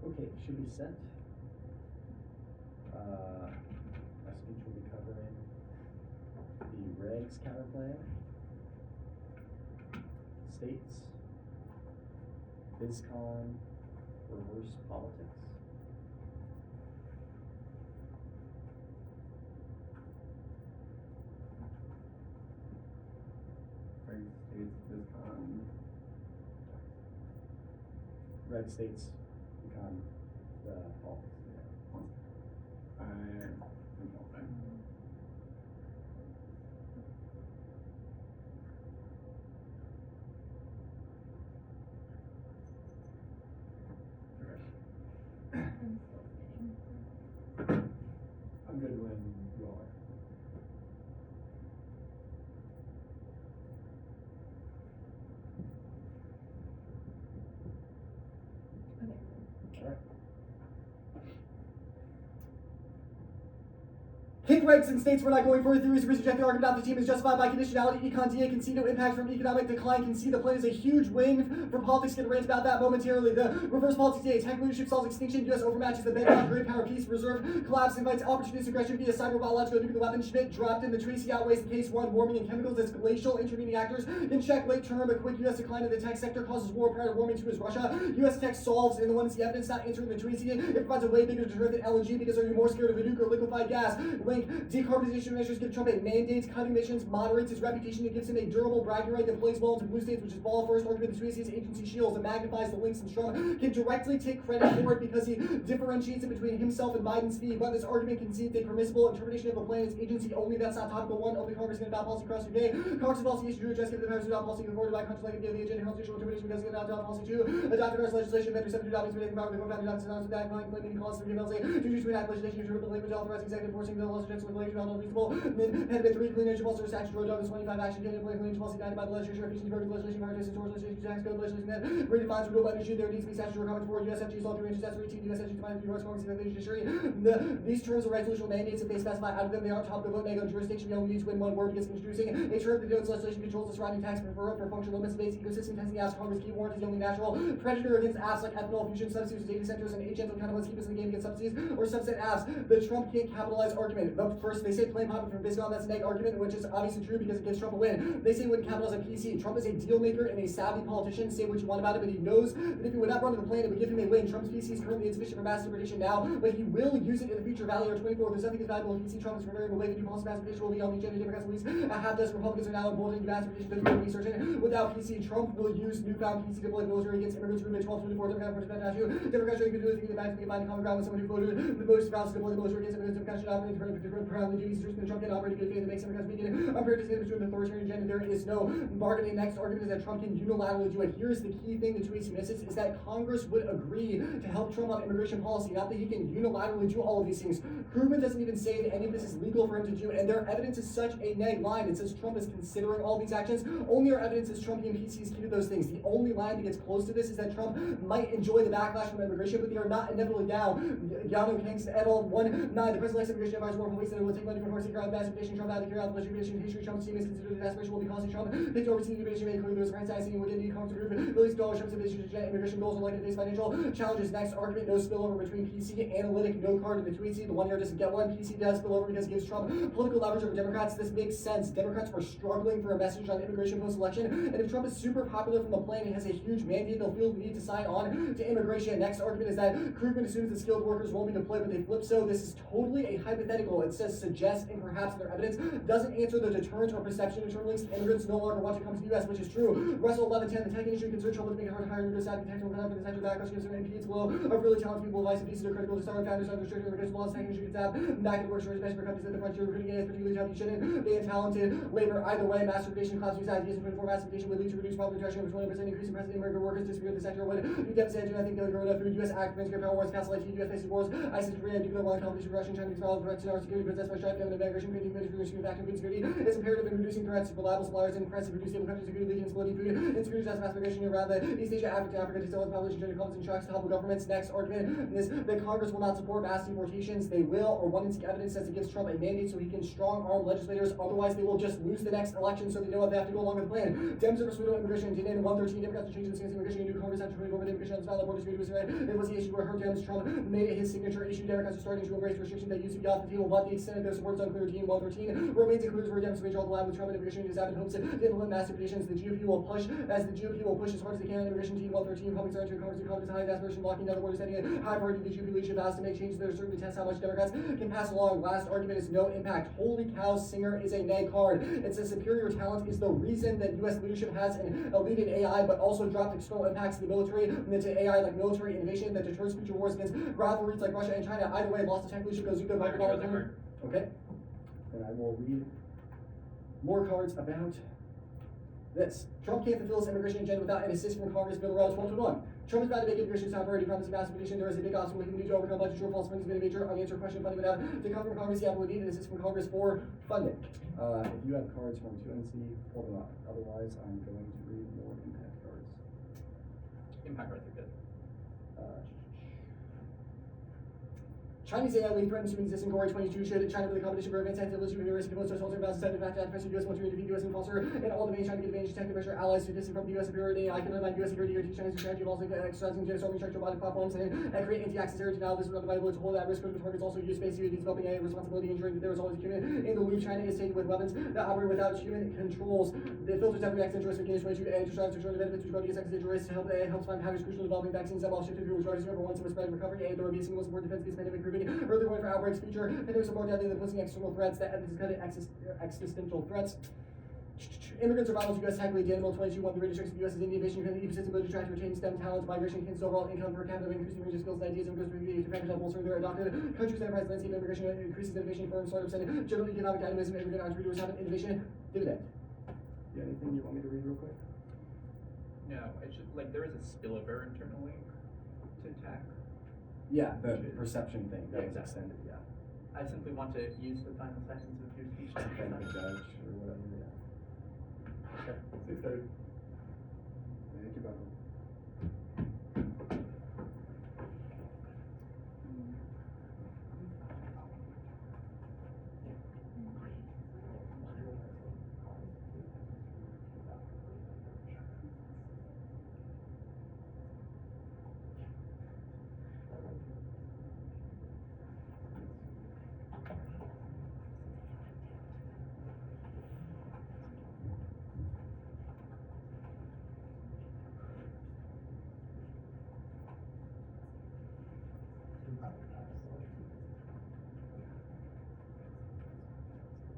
[SPEAKER 5] Okay, should be sent. My speech will be covering the regs counterplan, states, BizCon, reverse politics.
[SPEAKER 3] Reg states, BizCon.
[SPEAKER 5] Reg states become the politics. I'm good when you all are. All right. Hate regs and states we're not going for theories to reject the argument that the team is justified by conditionality. Econ DA can see no impact from economic decline, can see the plan is a huge win for politics. Gonna rant about that momentarily. The reverse politics DA, tech leadership solves extinction, US overmatches the bedrock, great power, peace, reserve, collapse, invites opportunistic aggression via cyber biological nuclear weapon. Schmidt dropped in the Tracy outweighs the case one, warming and chemicals as glacial intervening actors. In check, late term, a quick US decline in the tech sector causes war prior to warming to is Russia. US tech solves in the one is the evidence not entering the Tracy. It provides a way bigger deterrent than LNG because are you more scared of a nuke or liquefied gas? Link, decarbonization measures give Trump a mandate, cutting emissions, moderates his reputation, and gives him a durable bragging right that plays well into blue states, which is ball first argument. The Tracy's agency shields and magnifies the links, and Trump can directly take credit for it because he differentiates it between himself and Biden's fee. But this argument concedes a permissible interpretation of a plan. It's agency only. That's not topical one. Only Congress can adopt policy across the day. Congress policy issue to address given the powers to adopt policy recorded by Congress like the agenda constitutional interpretation because it can adopt policy two. Adopt Congress legislation that accepted adopting to make the power of the founding documents announced that claiming clause 3 MLC to use to enact legislation to interpret the language authorizing executive enforcing the laws against regulation on unreasonable. Then head of 3 clean energy policy statutory dog 25 action taken clean energy policy guided by the legislature efficient vertical legislation practice towards legislation tax code legislation that redefines renewable energy. There needs to be statutory comments for USFG's law 3 inches that's 18 USFG defined through Congress and the judiciary. These terms are resolutional mandates if they specify out of them they aren't top of the vote make on jurisdiction. You only need to win one word against introducing a term that denotes legislation controls the surrounding tax for functional limits based ecosystem testing apps. Congress key warrant is the only natural predator against apps like ethanol fusion substitutes data centers and agents and kind of what's keep us in the game against subsidies or subset apps. The Trump can't capitalize argument. First they say plain popping from BizCon, that's a neg argument, which is obviously true because it gives Trump a win. They say he wouldn't capitalize on PC. Trump is a deal maker and a savvy politician. Say what you want about it, but he knows that if he would not run to the plan, it would give him a win. Trump's PC is currently insufficient for mass interpretation now, but he will use it in the future. Valley or 24. There's nothing as valuable as PC. Trump is preparing a way to do policy mass interpretation will be on the agenda. Democrats at least a half dozen Republicans are now involved in mass interpretation to research it. Without PC, Trump will use newfound PC deployed military against immigrants. Rubin 1224. Democrats are going to do anything back to find common ground with someone who voted the most vows to deploy the military against immigrants. Democrats should operate to proudly duties. Trump can operate in good faith and make Democrats begin. I'm very distinguished between the authoritarian agenda. There is no bargaining. Next argument is that Trump can unilaterally do it. Here's the key thing that Tracy misses is that Congress would agree to help Trump on immigration policy, not that he can unilaterally do all of these things. Krugman doesn't even say that any of this is legal for him to do, and their evidence is such a neg line. It says Trump is considering all these actions. Only our evidence is Trump and PCs key to those things. The only line that gets close to this is that Trump might enjoy the backlash from immigration, but they are not inevitably down. Yano Kanks et al. 1-9. The president's immigration advisor will police that it will take money from Horsey crowd mass invasion. Trump out to carry out the legislation. History Trump's team is considered an aspiration will be costing Trump. Picked over senior immigration made clear there was franchising within the Congress group. Billions of dollars Trump's immigration goals are likely to face financial challenges. Next argument, no spillover between PC analytic, no card to the tweet. The one here doesn't get one. PC does spill over because it gives Trump political leverage over Democrats. This makes sense. Democrats are struggling for a message on immigration post-election, and if Trump is super popular from the plan and has a huge mandate, they'll feel the need to sign on to immigration. Next argument is that Krugman assumes that skilled workers won't be deployed, but they flip so. This is totally a hypothetical. critical. It says suggests and perhaps their evidence doesn't answer the deterrent or perception determinants. Immigrants no longer want to come to the U.S., which is true. Russell 1110, the tech industry concerned trouble to make it hard to hire immigrants out of potential for the sector background skills and impedes flow of really talented people. Vice and pieces are critical to start founders under restricting immigrants laws. Tech industry gets out back in the workforce, especially for companies at the frontier recruiting is particularly tough. You shouldn't ban talented labor either way. Massification, class use ideas, and 24 massification would lead to reduced poverty reduction of 20% increase in present immigrant workers disappear the sector would be devastating. I think they'll grow enough through U.S. activists, power wars, castle IT, U.S. basic wars, ISIS, Korea, nuclear war, competition, Russian, China, expel threats to our security, possessed by strife, feminine migration, creating committed for back to food security. It's imperative in reducing threats to reliable suppliers and press to reduce stable countries' security, legion, exploding food, insecurity, mass migration around the East Asia, Africa, to sell its population, gender conflicts, and shocks to help governments. Next argument is that Congress will not support mass deportations. They will, or one in evidence says it gives Trump a mandate so he can strong arm legislators. Otherwise, they will just lose the next election, so they know they have to go along with the plan. Dems are pursuing immigration. In 113, Democrats are changing the stance of immigration. New Congress after 24 immigration on the ballot. Border security was right. It was the issue where her Dems Trump made it his signature issue. Democrats are starting to embrace restrictions that used to be off the table, but the extent of their support is unclear. 113 remains included where Dems may draw the line with Trump and immigration is out in hopes to implement mass deportations. The GOP will push as hard as they can on immigration. Team 113 Republicans are entering Congress. Congress high aspiration blocking down the border, setting a high priority. The GOP leadership has to make changes that are certain to test how much Democrats can pass along. Last argument is no impact. Holy cow, Singer is a nay card. It says superior talent is the reason that U.S. leadership has an elite in AI, but also dropped external impacts to the military and into AI like military innovation that deters future wars against rivalries like Russia and China. Either way, lost the tech leadership goes Zuko. Okay. And I will read more cards about this. Trump can't fulfill his immigration agenda without an assist from Congress. Bill Rouse 1221. Trump is about to make immigration top priority, promising massification. There is a big obstacle he will need to overcome. Budget shortfalls. Funding has been a major unanswered question. Funding without to come from Congress. The Apple would need an assist from Congress for funding. If you have cards from 2NC, hold them up. Otherwise, I'm going to read more impact cards.
[SPEAKER 2] Impact cards are good.
[SPEAKER 5] Chinese AI lead threatens to exist in Corey 22. Should China win the competition for advanced activity, university most of soldier valves, sensitive fact, defense of U.S. military, defeat U.S. impulsor, and all domains trying to get advantage, tech pressure, allies to distance from the U.S. superiority. I can undermine U.S. security, teach Chinese strategy of also exercising storming structural body platforms and create anti-access area denial. This is undividable to hold at risk. Critical targets also use space unity, developing a responsibility, ensuring that there is always a human in the loop. China is taken with weapons that operate without human controls. The filters every accident interest against 22 and to strive to show the benefits to go against accident interest to helps find powers crucial developing vaccines that will shift to which drugs number one to spread recovery. And there will be a single support defense against pandemic proving early warning for outbreaks future. And there's some more deadly than posing external threats that existential threats. Immigrants are vital to U.S. heavily. Daniel 22, one of the greatest strengths of the U.S. is innovation, ecosystem, ability to attract and retain STEM talent, migration, kids, overall income per capita, increasing range of skills and ideas, immigrants to factors that bolster their adopted countries' enterprise landscape. Immigration increases innovation, firms, startups, and general economic dynamism. Immigrant entrepreneurs have an innovation dividend. You have anything you want me to read real quick?
[SPEAKER 2] No, it's just like there is a spillover internally to tech.
[SPEAKER 5] Yeah, the perception thing that was
[SPEAKER 2] Exactly.
[SPEAKER 5] extended. Yeah.
[SPEAKER 2] I simply want to use the final seconds of your speech.
[SPEAKER 5] Thank the judge or whatever. Yeah.
[SPEAKER 2] Okay.
[SPEAKER 6] 6:30.
[SPEAKER 5] Thank you, Buntin.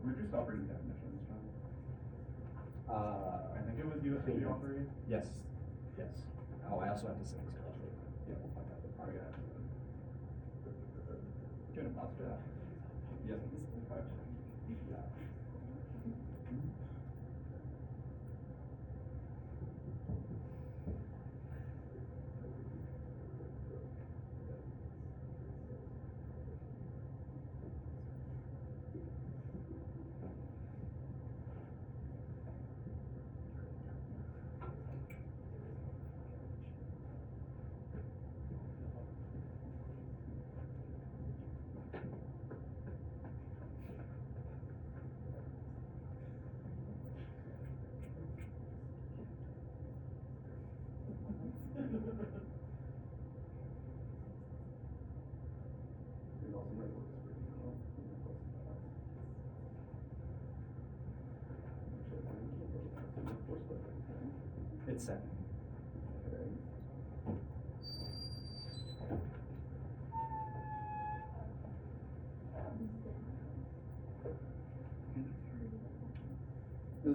[SPEAKER 4] Reduced operating definitions, John. I think it was USB operating.
[SPEAKER 5] Yes. Yes. Oh, I also have to say this.
[SPEAKER 4] Yeah, we'll find out. Oh, yeah.
[SPEAKER 2] Do you want to pause for that?
[SPEAKER 4] Yes. Okay.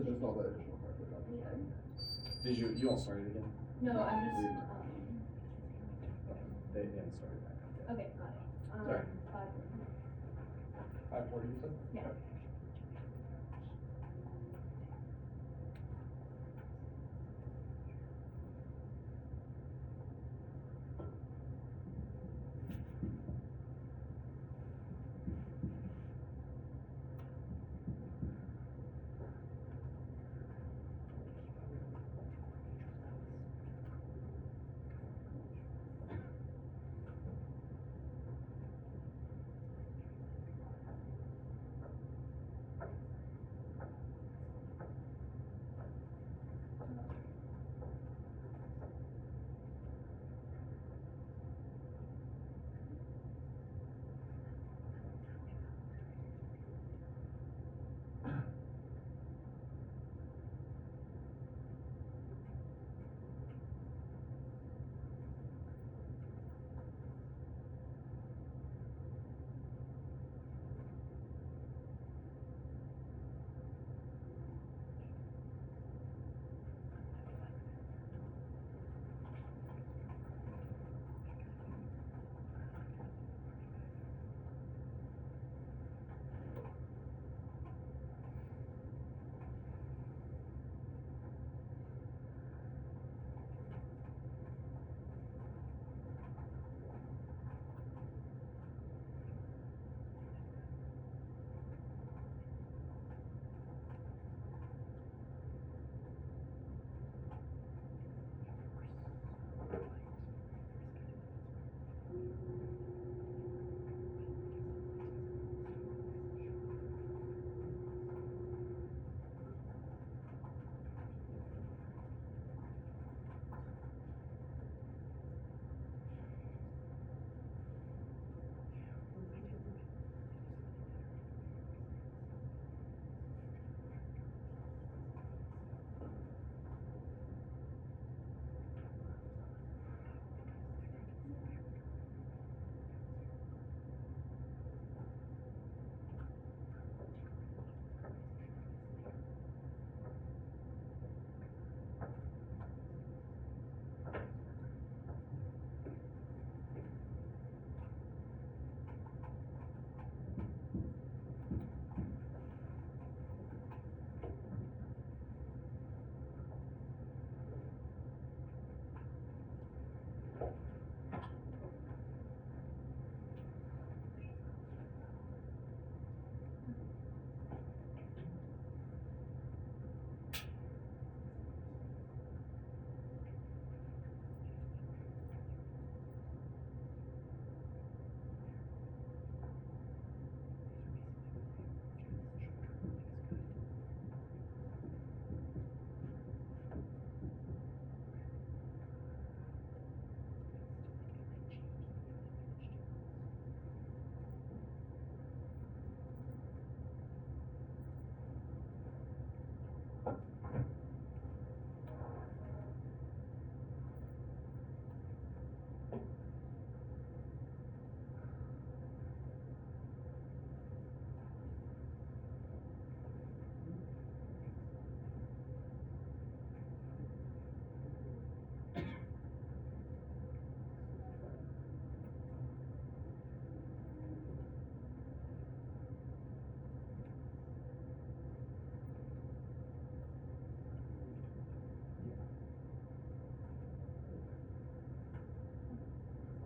[SPEAKER 3] just all the additional cards that got
[SPEAKER 1] Yeah.
[SPEAKER 4] Did you all start it again?
[SPEAKER 1] No, I'm just,
[SPEAKER 4] They haven't started back up yet.
[SPEAKER 1] okay, got it.
[SPEAKER 4] Sorry.
[SPEAKER 6] 540, you said?
[SPEAKER 1] Yeah.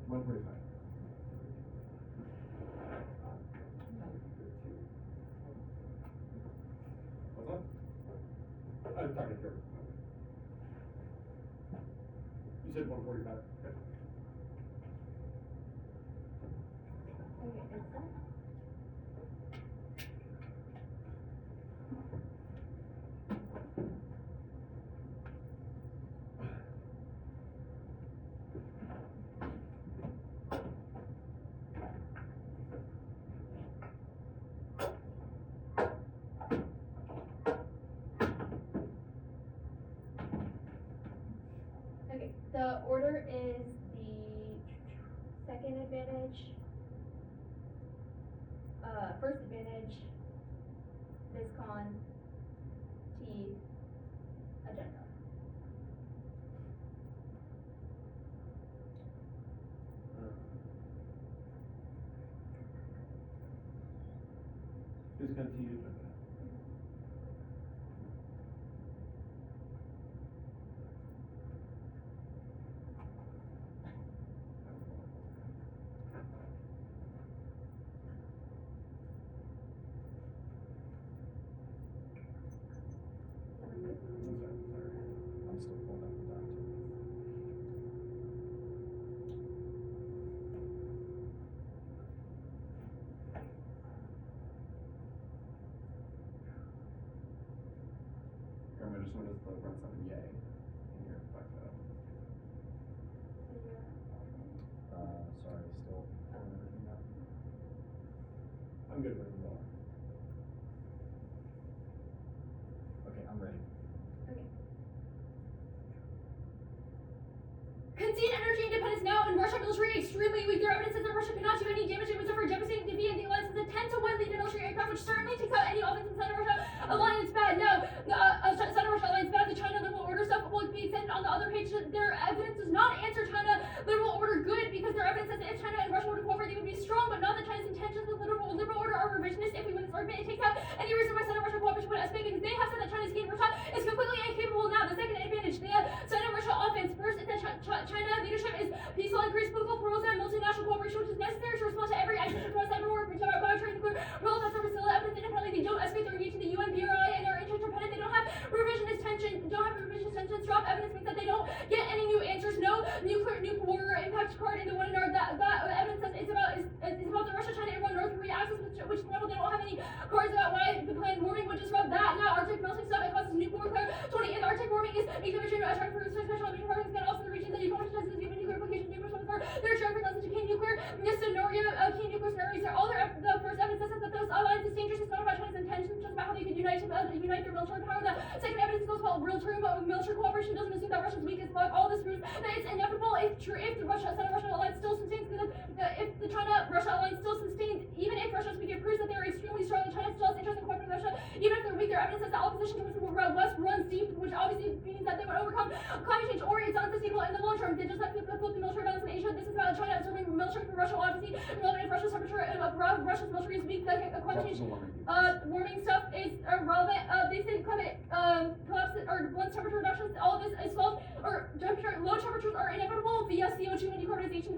[SPEAKER 3] One 45.
[SPEAKER 6] What's that? I'm talking to Trevor. You said 145. Okay.
[SPEAKER 1] Okay, is that? Okay, the order is the second advantage, first advantage, Viscon, the agenda.
[SPEAKER 6] Who's going to use it?
[SPEAKER 4] I'm still pulling up the document.
[SPEAKER 3] I'm gonna just notice the run 7 yay in your back setup.
[SPEAKER 4] Sorry, still pulling everything up.
[SPEAKER 6] I'm good with it all.
[SPEAKER 4] Okay, I'm ready.
[SPEAKER 1] Concede energy independence now, and Russia military extremely weak. Their evidence says that Russia cannot do any damage. It would suffer devastating defeat, and the alliance has a 10-to-1 lead in military aircraft, which certainly takes out any offense inside of Russia. Alliance bad. No, inside of Russia alliance bad. The China liberal order stuff will be sent on the other page. Their evidence does not answer China liberal order good, because their evidence says that if China and Russia were to cooperate, they would be strong, but not that China's intentions with liberal order are revisionist. If we win this argument, it takes out any reason why China and Russia cooperation would escalate, because they have said that China's gained Russia is completely incapable now. The second advantage, the China-Russia offense. First, the China leadership is peaceful, increased political pluralism, and multinational cooperation, which is necessary to respond to every action across cyber war, biotrade, nuclear, role of facility evidence independently. They don't escalate their engagement to the UN, BRI, and are interdependent. They don't have revisionist tensions. Drop evidence means that they don't get any new answers. No nuke war impact card in the one another. That evidence says it's about the Russia-China Iran North Korea axis, which model they don't have any cards about why the planned warming would disrupt that. Now Arctic melting stuff, it causes nuke warfare. 20 in Arctic warming is a commission to attract for special mission partners that also the region that you don't test is even nuclear application nuclear for their share for to key nuclear scenario key nuclear scenarios are all the first evidence says that those alliance is dangerous. It's not about China's intentions, just about how they could unite their military power. The second evidence goes called real-term military cooperation doesn't assume that Russia's weakest bloc. All this proves that it's inevitable if the Russia-Russian alliance still sustains, if the China-Russia alliance still sustains, even if Russia's weak, it proves that they're extremely strong and China still has interest in cooperating with Russia. Even if they're weak, their evidence says that opposition to West runs deep, which obviously means that they would overcome climate change, or it's unsustainable in the long term. They just have to flip the military balance in Asia. This is about China absorbing military from Russia, obviously relevant if Russia's temperature, Russia's military is weak. The climate change warming stuff is relevant. They say climate collapse or blunt temperature reductions. All of this is false, or low temperatures are inevitable via CO2 and decarbonization.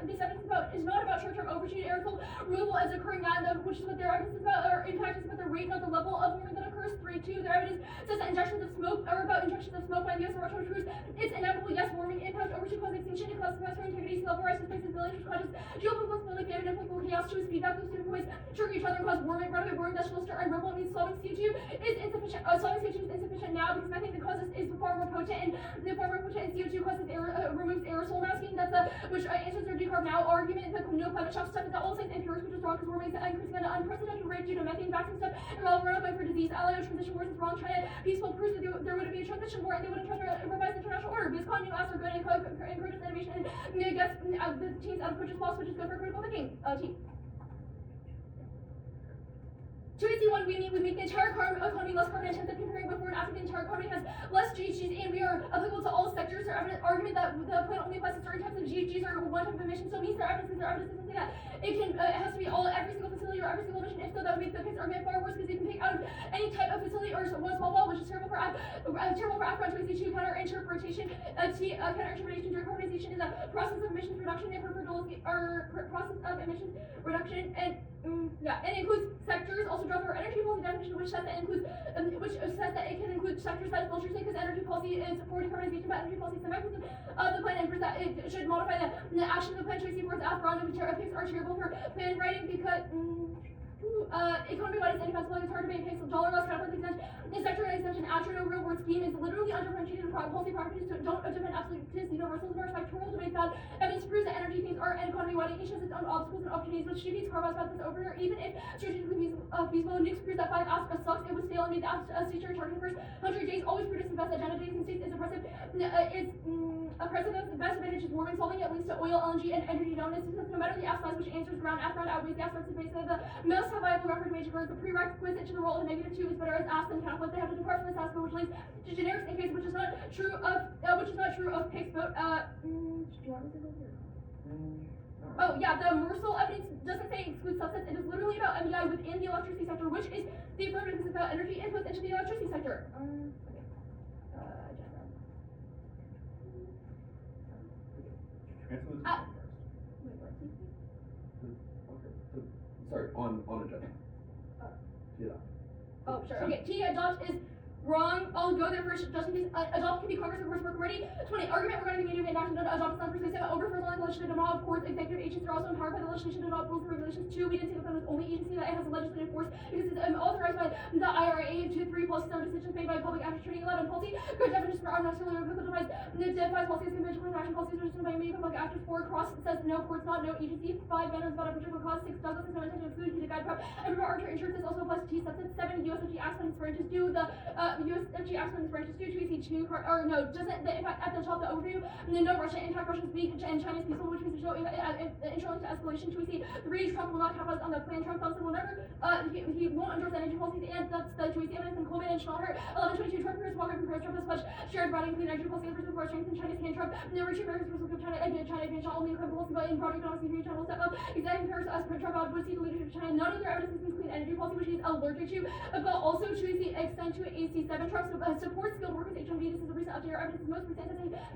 [SPEAKER 1] This evidence is not about short-term overshoot aerosol removal as occurring now, which is what their evidence is about, or impact is about the rate, not the level of warming that occurs. 3.2. Their evidence says that injections of smoke are about injections of smoke by the US and Russia, which proves it's inevitable. Yes, warming impact overshoot causes extinction, it causes mass activity, sea level rise, displaces villages, causes geopolitical stability, and political chaos, choose feedback loops to points, trigger each other and cause warming, runaway warming, vegetable stir, and ripple. It means solving CO2 is insufficient. Solving CO2 is insufficient now because methane the causes is far more potent, and the far more potent CO2 causes removes aerosol masking. That's which answers their decarb now argument. The no climate shock stuff is all things impurities, which is wrong because warming is increasing at an unprecedented rate due to methane vaccine stuff, and while runaway for disease, allied transition wars is wrong. China peaceful proves that there would be a transition war, and they wouldn't try to revise the international order because new apps are good and encourages innovation, and I guess the teams out of which is lost, which is good for critical thinking. Team. 2AC1, we make the entire economy less carbon intensive comparing before and after. The entire economy has less GHGs, and we are applicable to all sectors. Their argument that the plan only applies to certain types of GHGs or one type of emission, so it means their evidence doesn't say that it has to be every single facility or every single emission. If so, that would make the case argument far worse because they can pick out of any type of facility or one small ball, which is terrible for Afghan 2AC2 counterinterpretation. Counterinterpretation during carbonization is a process of emissions reduction and process of emissions reduction and includes sectors. Also draw for energy policy definition, which says that it can include sectors that is bullshit because energy policy is for decarbonization, but energy policy is the mechanism of the plan, and that it should modify the action of the plan to receive words after on picks are terrible for plan writing because economy-wide is indefensible. It's hard to make a dollar less capital extension. The sector extension after no real world scheme is literally undifferentiated policy properties don't depend absolutist universals nor spectral domain valid. Evidence proves that energy things are an economy-wide. Each has its own obstacles and opportunities, which defeats carve about this over. Even if strategically feasible, nukes proves that 5 aspects sucks. It was stale and made the state targeting first 100 days. Always produce the best agenda days and states is oppressive. It's oppressive. The best advantage is warming, solving it leads to oil, LNG, and energy dominance. No matter the app size, which answers ground outweighs the aspects of base of the most must have viable reformation grounds. The prerequisite to the role of negative 2 is better as asked than count. Once they have to depart from the status quo, which leads to generics in case which is not true of Pick's vote. Do you want me to go here? Oh yeah, the Mursal evidence doesn't say exclude subsets. It is literally about MEI within the electricity sector, which is the affirmative is about energy inputs into the electricity sector. Okay. Agenda.
[SPEAKER 4] Answer this
[SPEAKER 1] Ah.
[SPEAKER 4] question
[SPEAKER 1] Wait, what? Please?
[SPEAKER 4] first.
[SPEAKER 3] Sorry, on agenda. Yeah.
[SPEAKER 1] Oh, sure. Okay, T adopt is wrong. I'll go there first just in case. Adopt can be Congress or coursework ready. 20. Argument regarding the medium and action data. Adopt is not persuasive. Overfers on legislative law. Of course, executive agencies are also empowered by the legislation to adopt rules and regulations. 2. We didn't say that was only agency that has a legislative force because it's authorized by the IRA. 2, 3 policies are decisions made by public after turning 11 policy. Good definitions for are necessarily defies policies conventional action policies are by many public actors. 4. Cross says no courts, not no agency. 5. Matters about a particular cause. 6. Douglas is no intention to exclude the guide prep. And Archer insurance also applies to T subsets. 7. USFG acts when its branches do the USFG acts when its branches do to EC 2 or no doesn't the impact at the top the overview. And then no Russia impact Russia's weak and China's peaceful, which means to show intro into escalation. 2 EC 3. Trump will not capitalize on the plan. Trump Thompson will never he won't endorse energy policies, and that's the 2 EC evidence. And Coleman and Schnauer 11/22. Trump compares Walker compares Trump has pledged shared broadening clean energy policy efforts before strengthen China's hand. Trump the rich Americans will give China advantage not only in climate policy but in broader economic security. China will step up. Exactly compares us Trump out would see the leadership of China. None of their evidence is clean energy policy, which he's allergic to, but also to the extent to AC7. Trump supports skilled workers H1B. This is a recent update. Our evidence is most recent.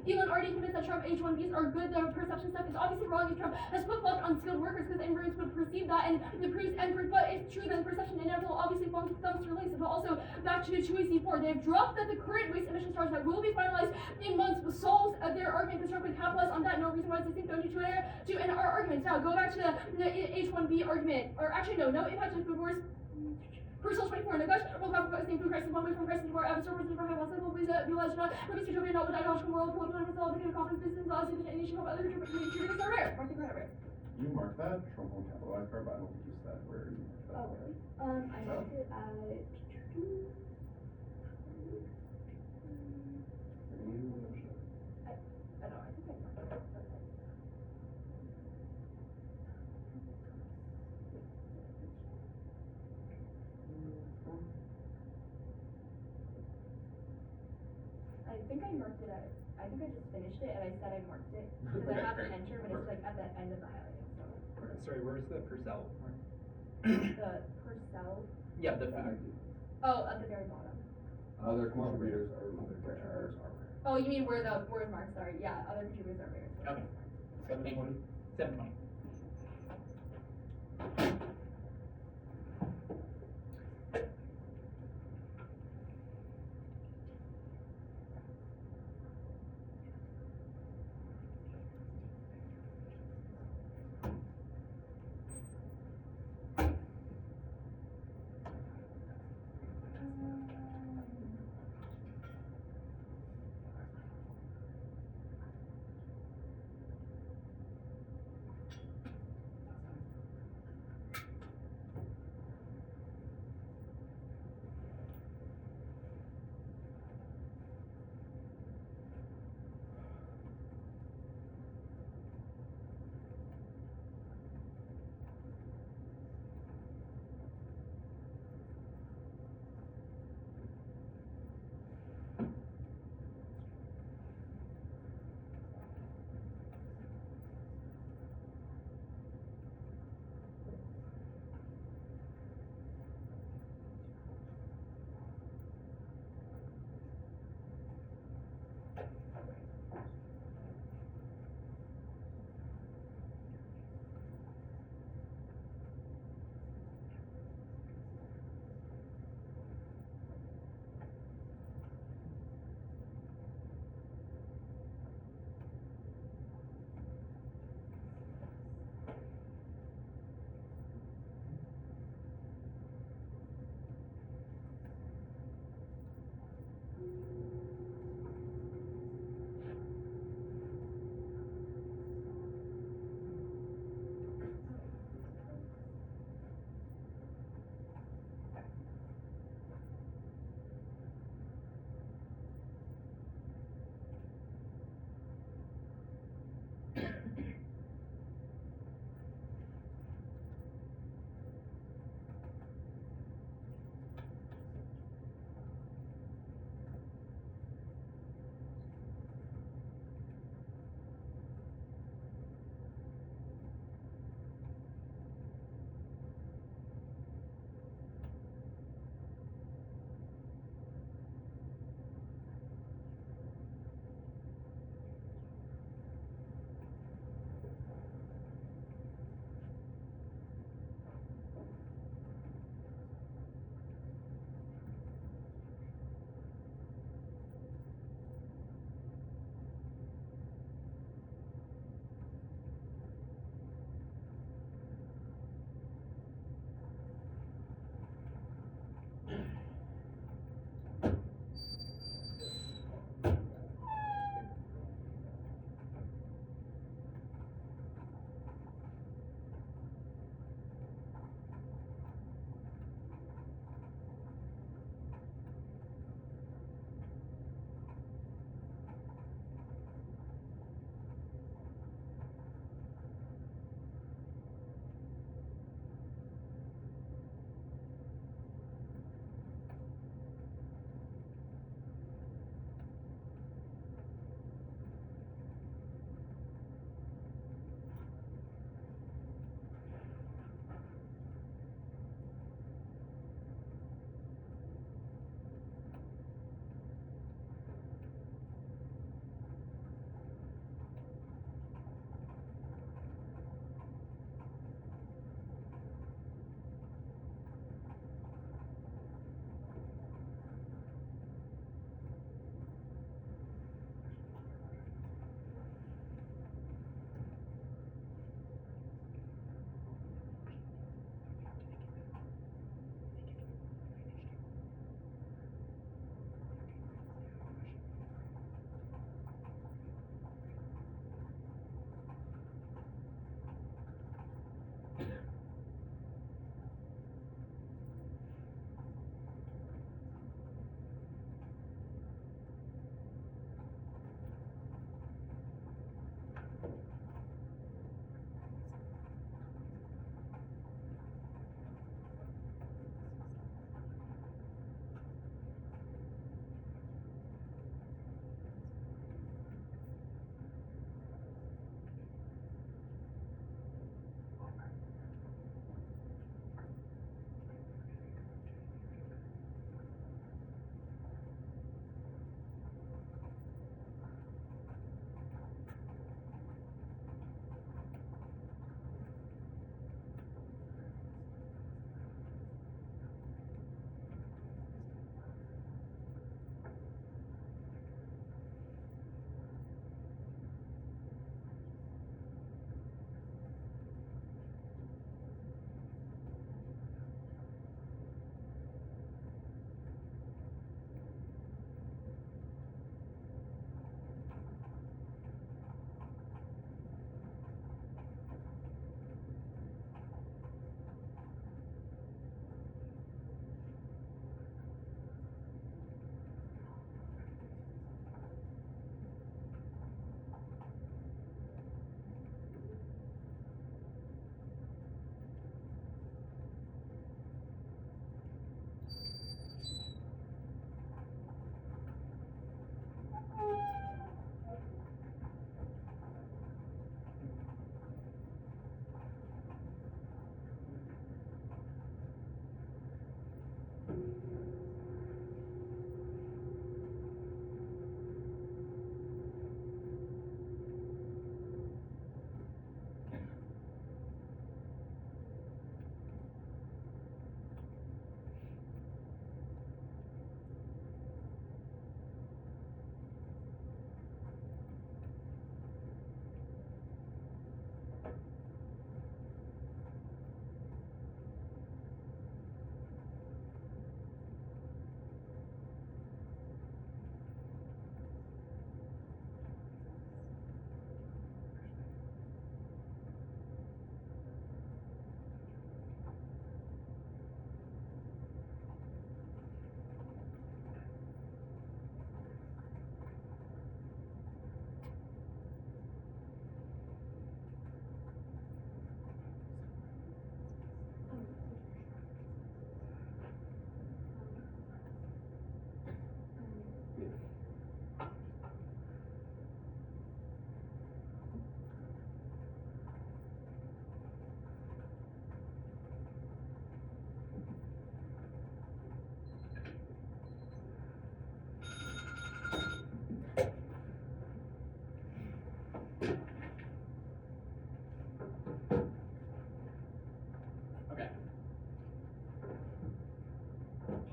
[SPEAKER 1] Elon already convinced that Trump H1Bs are good. The perception stuff is obviously wrong if Trump has flip-flopped on skilled workers because immigrants would perceive that and the proves and but it's true that the perception inevitable obviously thumbs release. But also back to 2AC4. They have dropped that the current waste emission charge that will be finalized in months solves their argument because Trump would capitalize on that. No reason why this thing don't do to in our arguments. Now go back to the H1B argument. Or actually no impact on food wars. Crucial 24 in the Dutch, will have a food crisis, one way from crisis to our ever services for high loss, will be realized not, purpose utopia, not with ideological world, political and all the conference business, laws, and initiation of other contributors are rare. Mark the ground rare.
[SPEAKER 4] You marked that, Trump won't capitalize part, but I don't think you said where you marked that.
[SPEAKER 1] Oh, really? I marked it at. I don't know, I think I marked it. I think I just finished it and I said I marked it because I have an enter, but it's like at the end of the highlighting. So
[SPEAKER 6] Okay, sorry, where's the Purcell?
[SPEAKER 1] the Purcell.
[SPEAKER 2] Yeah, the food.
[SPEAKER 1] Oh, at the very bottom.
[SPEAKER 3] Other contributors are
[SPEAKER 1] Oh, you mean where marked? Sorry, yeah, other contributors are very.
[SPEAKER 2] Okay. 720. 720.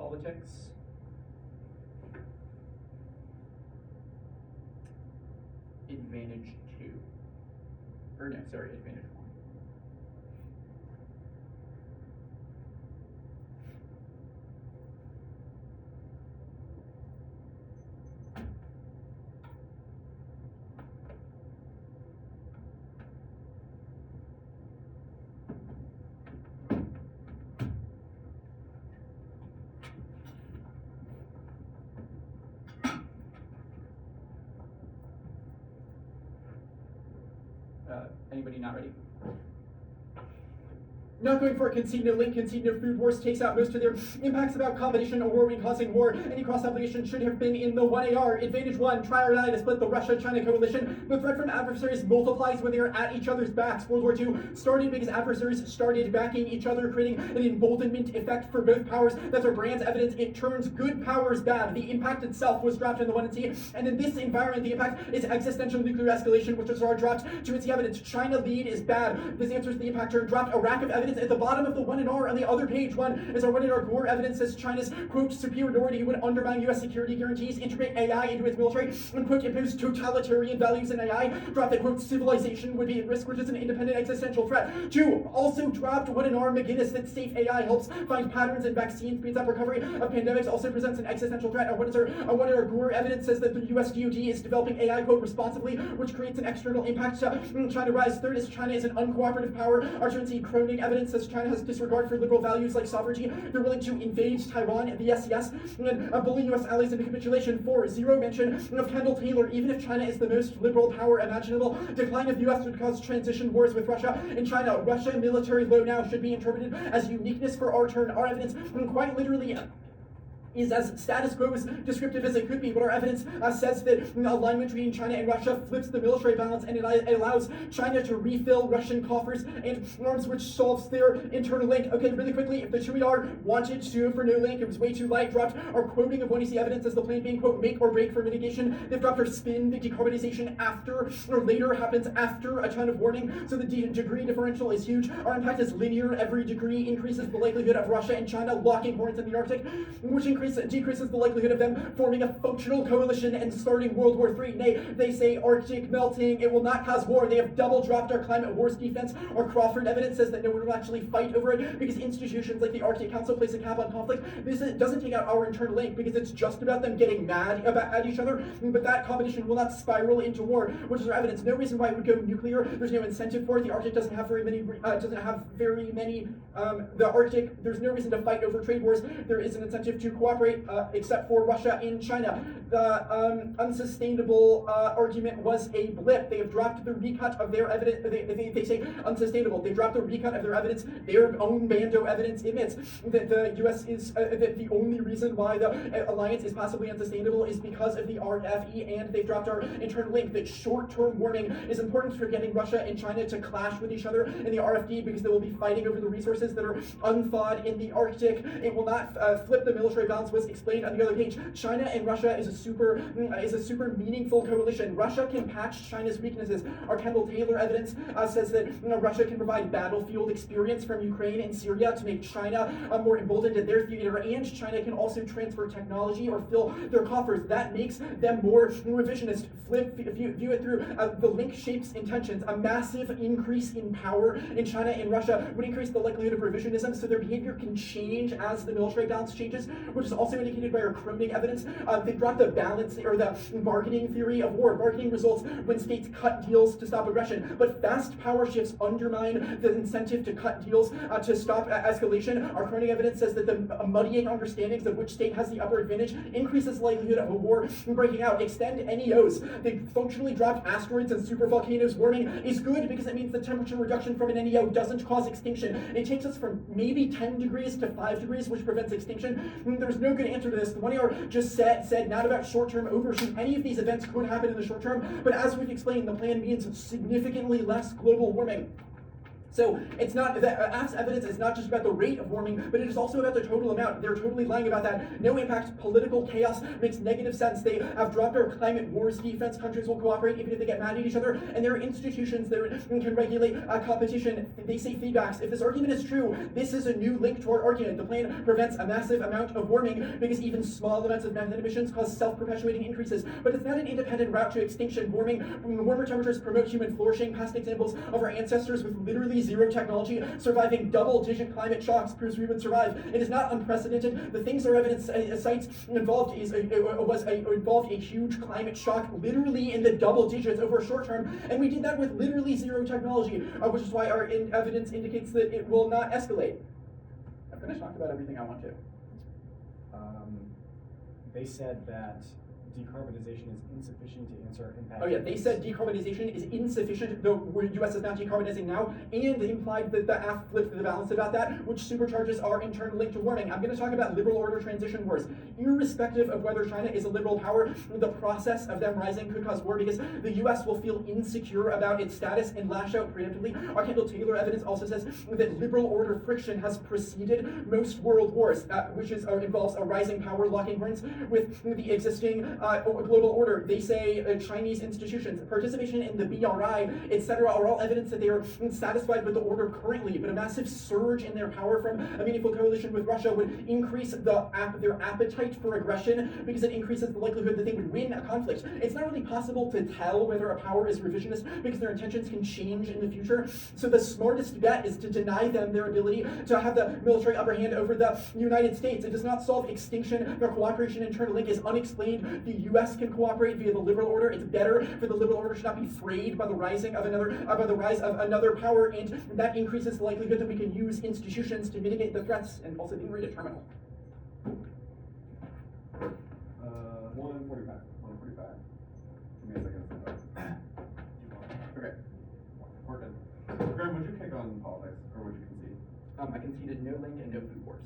[SPEAKER 2] politics. Advantage 2. Or no, sorry, advantage 1. Anybody not ready?
[SPEAKER 5] Not going for a concede no link, concede no food wars takes out most of their impacts about combination or warring causing war. Any cross obligation should have been in the 1AR. Advantage 1, try or die to split the Russia-China coalition. The threat from adversaries multiplies when they are at each other's backs. World War II started because adversaries started backing each other, creating an emboldenment effect for both powers. That's our brand's evidence. It turns good powers bad. The impact itself was dropped in the 1 and T, and in this environment, the impact is existential nuclear escalation, which is our dropped to its evidence. China lead is bad. This answers the impact turn dropped. A rack of evidence at the bottom of the 1 and R on the other page. 1 is our 1 and R core evidence says China's, quote, superiority would undermine U.S. security guarantees, integrate AI into its military, and, quote, impose totalitarian values in AI. Drop that, quote, civilization would be at risk, which is an independent existential threat. 2, also dropped 1 and R McGinnis that safe AI helps find patterns in vaccines, speeds up recovery of pandemics, also presents an existential threat. Our 1 and R core evidence says that the U.S. DoD is developing AI, quote, responsibly, which creates an external impact to China rise. 3 is China is an uncooperative power. Our 2 Croning evidence says China has disregard for liberal values like sovereignty. They're willing to invade Taiwan, the SES, and bully U.S. allies into capitulation. 4, zero mention of Kendall Taylor, even if China is the most liberal power imaginable. Decline of the U.S. would cause transition wars with Russia and China. Russia military low now should be interpreted as uniqueness for our turn. Our evidence quite literally is as status quo as descriptive as it could be, but our evidence says that alignment between China and Russia flips the military balance, and it allows China to refill Russian coffers and arms, which solves their internal link. Okay, really quickly, if the 2ER wanted to for no link, it was way too light, dropped our quoting of 1EC evidence as the plan being, quote, make or break for mitigation. They've dropped our spin, the decarbonization after or later happens after a ton of warning, so the degree differential is huge. Our impact is linear. Every degree increases the likelihood of Russia and China locking horns in the Arctic, which decreases the likelihood of them forming a functional coalition and starting World War III. Nay, they say Arctic melting, it will not cause war. They have double dropped our climate wars defense. Our Crawford evidence says that no one will actually fight over it because institutions like the Arctic Council place a cap on conflict. This doesn't take out our internal link because it's just about them getting mad at each other, but that competition will not spiral into war, which is our evidence. No reason why it would go nuclear. There's no incentive for it. The Arctic doesn't have very many, the Arctic, there's no reason to fight over trade wars. There is an incentive to cooperate, except for Russia and China. The unsustainable argument was a blip. They have dropped the recut of their evidence. They say unsustainable. They dropped the recut of their evidence. Their own Bando evidence admits that the U.S. is that the only reason why the alliance is possibly unsustainable is because of the RFE, and they've dropped our internal link that short-term warning is important for getting Russia and China to clash with each other in the RFD because they will be fighting over the resources that are unthawed in the Arctic. It will not flip the military balance, was explained on the other page. China and Russia is a super meaningful coalition. Russia can patch China's weaknesses. Our Kendall Taylor evidence says that Russia can provide battlefield experience from Ukraine and Syria to make China more emboldened in their theater, and China can also transfer technology or fill their coffers. That makes them more revisionist. View it through the link shapes intentions. A massive increase in power in China and Russia would increase the likelihood of revisionism, so their behavior can change as the military balance changes, which is also indicated by our Croning evidence. They brought the balance or the bargaining theory of war. Bargaining results when states cut deals to stop aggression, but fast power shifts undermine the incentive to cut deals to stop escalation. Our Croning evidence says that the muddying understandings of which state has the upper advantage increases the likelihood of a war breaking out. Extend NEOs. They functionally dropped asteroids and supervolcanoes. Warming is good because it means the temperature reduction from an NEO doesn't cause extinction. It takes us from maybe 10 degrees to 5 degrees, which prevents extinction. There's no good answer to this. The 1AR just said not about short-term overshoot. Any of these events could happen in the short term, but as we've explained, the plan means significantly less global warming. So it's not that AF's evidence is not just about the rate of warming, but it is also about the total amount. They're totally lying about that. No impact, political chaos makes negative sense. They have dropped our climate wars defense. Countries will cooperate even if they get mad at each other, and there are institutions that can regulate competition. They say feedbacks. If this argument is true, this is a new link to our argument. The plan prevents a massive amount of warming because even small amounts of methane emissions cause self-perpetuating increases. But it's not an independent route to extinction. Warmer temperatures promote human flourishing. Past examples of our ancestors with literally zero technology surviving double-digit climate shocks proves we would survive. It is not unprecedented. The things our evidence cites involved a huge climate shock, literally in the double digits over a short term, and we did that with literally zero technology, which is why our evidence indicates that it will not escalate. I've finished talking about everything I want to.
[SPEAKER 4] They said that decarbonization is insufficient to answer impact.
[SPEAKER 5] Oh yeah, they said decarbonization is insufficient, though the US is not decarbonizing now, and they implied that the AF flipped the balance about that, which supercharges our internal link to warming. I'm going to talk about liberal order transition wars. Irrespective of whether China is a liberal power, the process of them rising could cause war because the US will feel insecure about its status and lash out preemptively. Our Kendall Taylor evidence also says that liberal order friction has preceded most world wars, which involves a rising power locking horns with the existing global order. They say Chinese institutions, participation in the BRI, etc., are all evidence that they are satisfied with the order currently, but a massive surge in their power from a meaningful coalition with Russia would increase their appetite for aggression because it increases the likelihood that they would win a conflict. It's not really possible to tell whether a power is revisionist because their intentions can change in the future. So the smartest bet is to deny them their ability to have the military upper hand over the United States. It does not solve extinction. Their cooperation internal link is unexplained. The US can cooperate via the liberal order. It's better for the liberal order to not be frayed by the rise of another power, and that increases the likelihood that we can use institutions to mitigate the threats and also being terminal.
[SPEAKER 3] 145. 145. Give me a second. Okay. We're good. Graham, would you kick on politics, or would you concede?
[SPEAKER 5] I conceded no link and no food wars.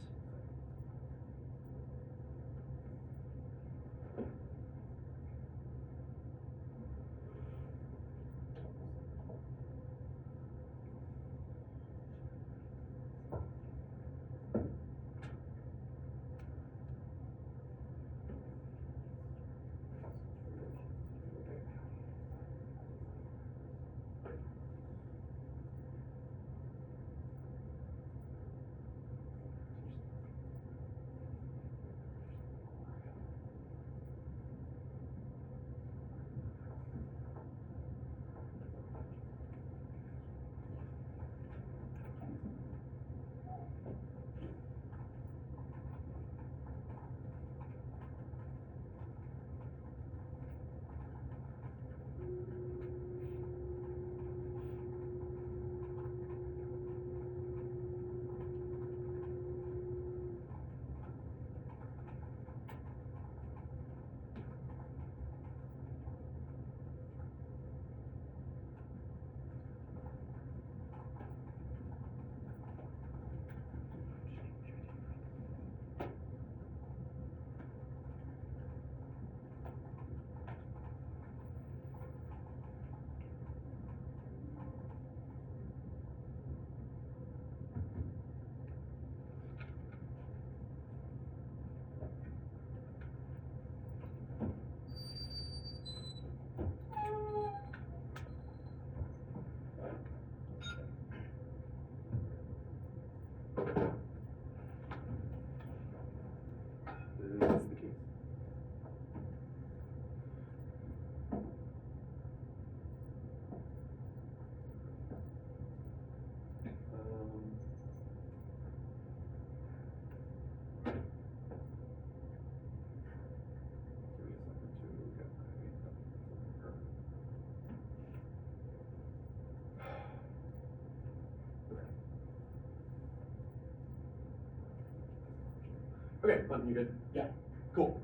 [SPEAKER 3] Okay, Buntin, you good?
[SPEAKER 5] Yeah.
[SPEAKER 3] Cool.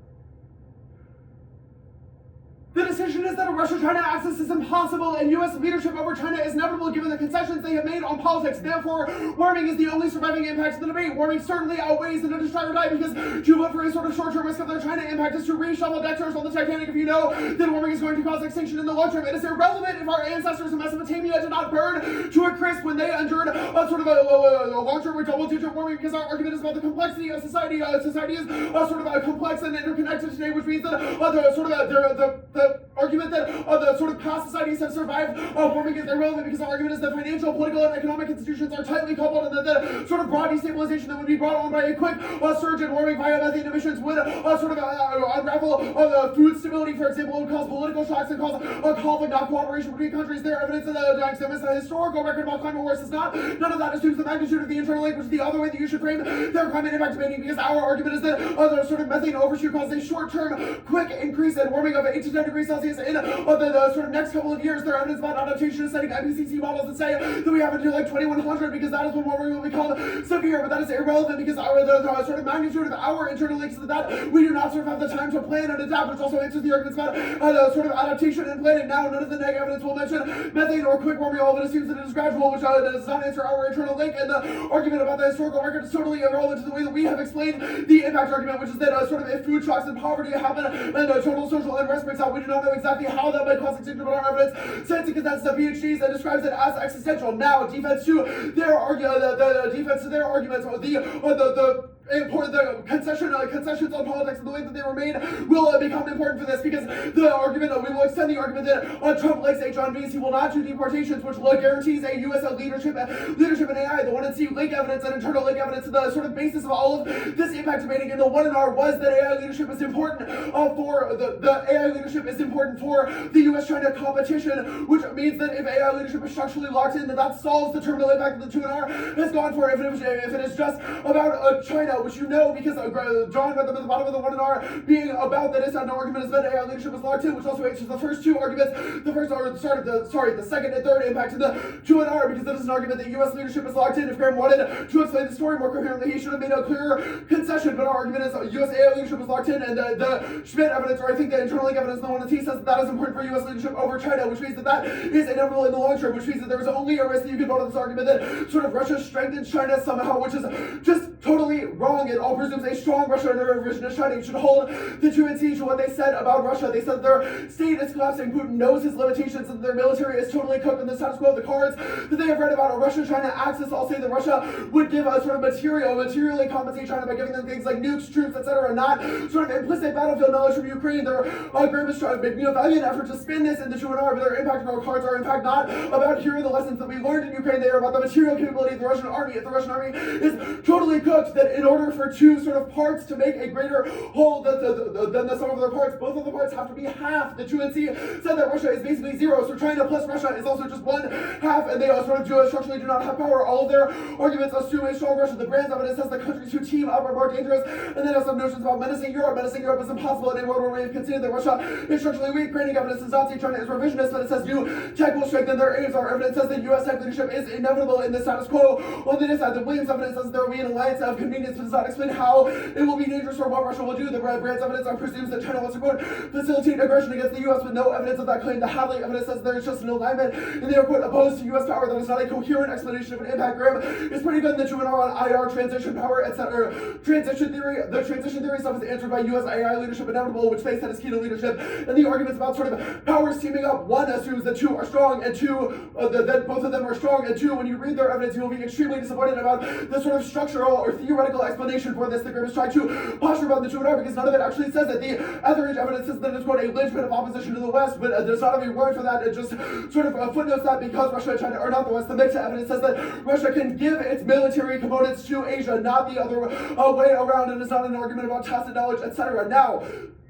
[SPEAKER 3] The decision conclusion is that Russia-China axis is impossible and U.S. leadership over China is inevitable given the concessions they have made on politics. Therefore, warming is the only surviving impact of the debate. Warming certainly outweighs the no to try or die because to vote for a sort of short-term risk of the China impact is to reshuffle deck chairs on the Titanic if you know that warming is going to cause extinction in the long term. It is irrelevant if our ancestors in Mesopotamia did not burn to a crisp when they endured a sort of a long-term or double-digit warming because our argument is about the complexity of society. Society is sort of complex and interconnected today, which means that the argument that the sort of past societies have survived warming is irrelevant because the argument is that financial, political, and economic institutions are tightly coupled and that the sort of broad destabilization that would be brought on by a quick surge in warming via methane emissions would sort of unravel food stability, for example, would cause political shocks and cause conflict, not cooperation between countries. Their evidence of the historical record about climate wars is not. None of that assumes the magnitude of the internal link, which is the other way that you should frame their climate impact debating, because our argument is that the sort of methane overshoot causes a short-term, quick increase in warming of 8 to 10 degrees Celsius in the sort of next couple of years. Their evidence about adaptation is setting IPCC models that say that we have until like 2100 because that is when warming will become severe, but that is irrelevant because the sort of magnitude of our internal links is that we do not sort of have the time to plan and adapt, which also answers the arguments about the sort of adaptation and planning. Now, none of the negative evidence will mention methane or quick warming. All of it assumes that it is gradual, which does not answer our internal link, and the argument about the historical record is totally irrelevant to the way that we have explained the impact argument, which is that sort of if food shocks and poverty happen and total social unrest breaks out, we do not know exactly how that might cause extinction, but our evidence says it because that's the PhDs and describes it as existential. Now, defense to their defense to their arguments, the concessions on politics and the way that they were made will become important for this because the argument, we will extend the argument that Trump likes H-1Bs, he will not do deportations, which guarantees a U.S. leadership in AI. The 1 and C link evidence and internal link evidence, the sort of basis of all of this impact debating, and the 1 and R was that AI leadership is important for the AI leadership is important for the U.S.-China competition, which means that if AI leadership is structurally locked in, that solves the terminal impact that the 2 and R has gone for. If it is just about China, which you know because John at the bottom of the 1 and R being about that is not an argument is that AI leadership is locked in, which also answers the first 2 arguments. The second and third impact to the 2 and R, because that is an argument that U.S. leadership is locked in. If Graham wanted to explain the story more coherently, he should have made a clearer concession, but our argument is U.S. AI leadership is locked in, and the Schmidt evidence, or I think the internal link evidence in the 1 and T says that is important for U.S. leadership over China, which means that is inevitable in the long term, which means that there is only a risk that you can vote on this argument that sort of Russia strengthens China somehow, which is just totally wrong. It all presumes a strong Russia and a revisionist China. You should hold the 2 and T to what they said about Russia. They said their state is collapsing, Putin knows his limitations, and their military is totally cooked in the status quo. The cards that they have read about a Russia-China axis all say that Russia would give a sort of materially compensate China by giving them things like nukes, troops, etc., not sort of implicit battlefield knowledge from Ukraine. Their group is trying to make a valiant effort to spin this into 2 and R, but their impact cards are in fact not about hearing the lessons that we learned in Ukraine. They are about the material capability of the Russian army. If the Russian army is totally cooked, that in order for 2 sort of parts to make a greater whole than the sum of their parts, both of the parts have to be half. The 2 and C said that Russia is basically 0, so China plus Russia is also just 1/2, and they sort of structurally do not have power. All of their arguments assume a strong Russia. The Brand's evidence says the countries who team up are more dangerous, and then have some notions about menacing Europe. Menacing Europe is impossible in a world where we have considered that Russia is structurally weak. Branding evidence does not say China is revisionist, but it says new tech will strengthen their aims. Our evidence says that U.S. tech leadership is inevitable in the status quo. On the other side, the Williams evidence says there will be an alliance of convenience, but does not explain how it will be dangerous or what Russia will do. The Brand's evidence presumes that China wants to, quote, facilitate aggression against the U.S. with no evidence of that claim. The Hadley evidence says there is just an alignment, and they are, quote, opposed to U.S. power. That is not a coherent explanation of an impact. Graham is pretty good in the 2 and R on IR, transition power, etc. Transition theory. The transition theory stuff is answered by U.S. AI leadership inevitable, which they said is key to leadership. And the arguments about sort of powers teaming up, 1 assumes that 2 are strong, and 2 that both of them are strong, and 2, when you read their evidence, you will be extremely disappointed about the sort of structural or theoretical explanation for this that Graham is trying to posture about the 2 and R, because none of it actually says that. The Etheridge evidence says that it's, quote, a linchpin of opposition to the West, but there's not a word for that. It just sort of footnotes that because Russia and China are not the West. The Mixta evidence says that Russia can give its military components to Asia, not the other way around, and it's not an argument about tacit knowledge, etc. Now,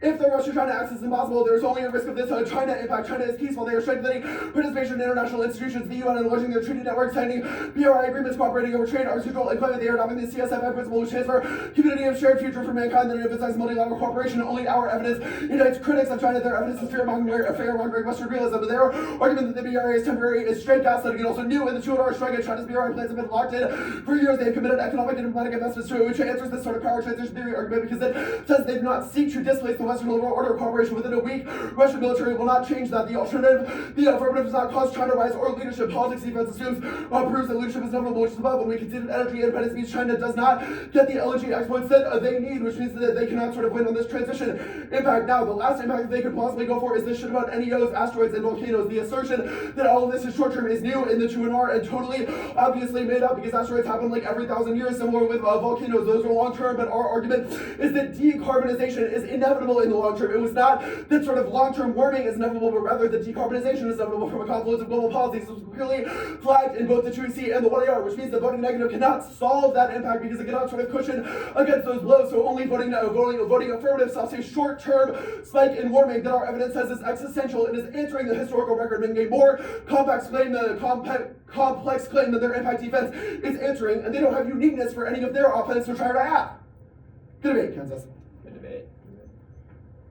[SPEAKER 3] if the Russia-China axis is impossible, there's only a risk of this China impact. China is peaceful. They are strengthening participation in international institutions, the UN, and enlarging their treaty networks, signing BRI agreements, cooperating over trade, arms control, and climate. They are adopting the CSFI principle, which stands for Community of Shared Future for Mankind, that emphasizes multilateral cooperation. Only our evidence unites critics of China. Their evidence is fear-mongering Western realism. But their argument that the BRI is temporary is straight gaslighting, and also new in the 2 and R strike. China's BRI plans have been locked in for years. They have committed economic and diplomatic investments to it, which answers this sort of power transition theory argument because it says they do not seek to displace the Western liberal order cooperation within a week. Russian military will not change that. The alternative, the affirmative does not cause China rise or leadership. Politics defense assumes, proves that leadership is inevitable, which is above. When we conceded energy independence means China does not get the LNG exports that they need, which means that they cannot sort of win on this transition impact. Now, the last impact that they could possibly go for is this shit about NEOs, asteroids, and volcanoes. The assertion that all of this is short term is new in the 2NR and totally obviously made up because asteroids happen like every 1,000 years, similar with volcanoes. Those are long term, but our argument is that decarbonization is inevitable in the long term. It was not that sort of long term warming is inevitable, but rather that decarbonization is inevitable from a confluence of global policies. This was clearly flagged in both the 2C and the 1AR, which means that voting negative cannot solve that impact because it cannot sort of cushion against those blows. So only voting affirmative stops a short term spike in warming that our evidence says is existential and is entering the historical record, making a more complex claim that their impact defense is entering, and they don't have uniqueness for any of their offense to try to have. Good debate, Kansas.
[SPEAKER 2] Good debate.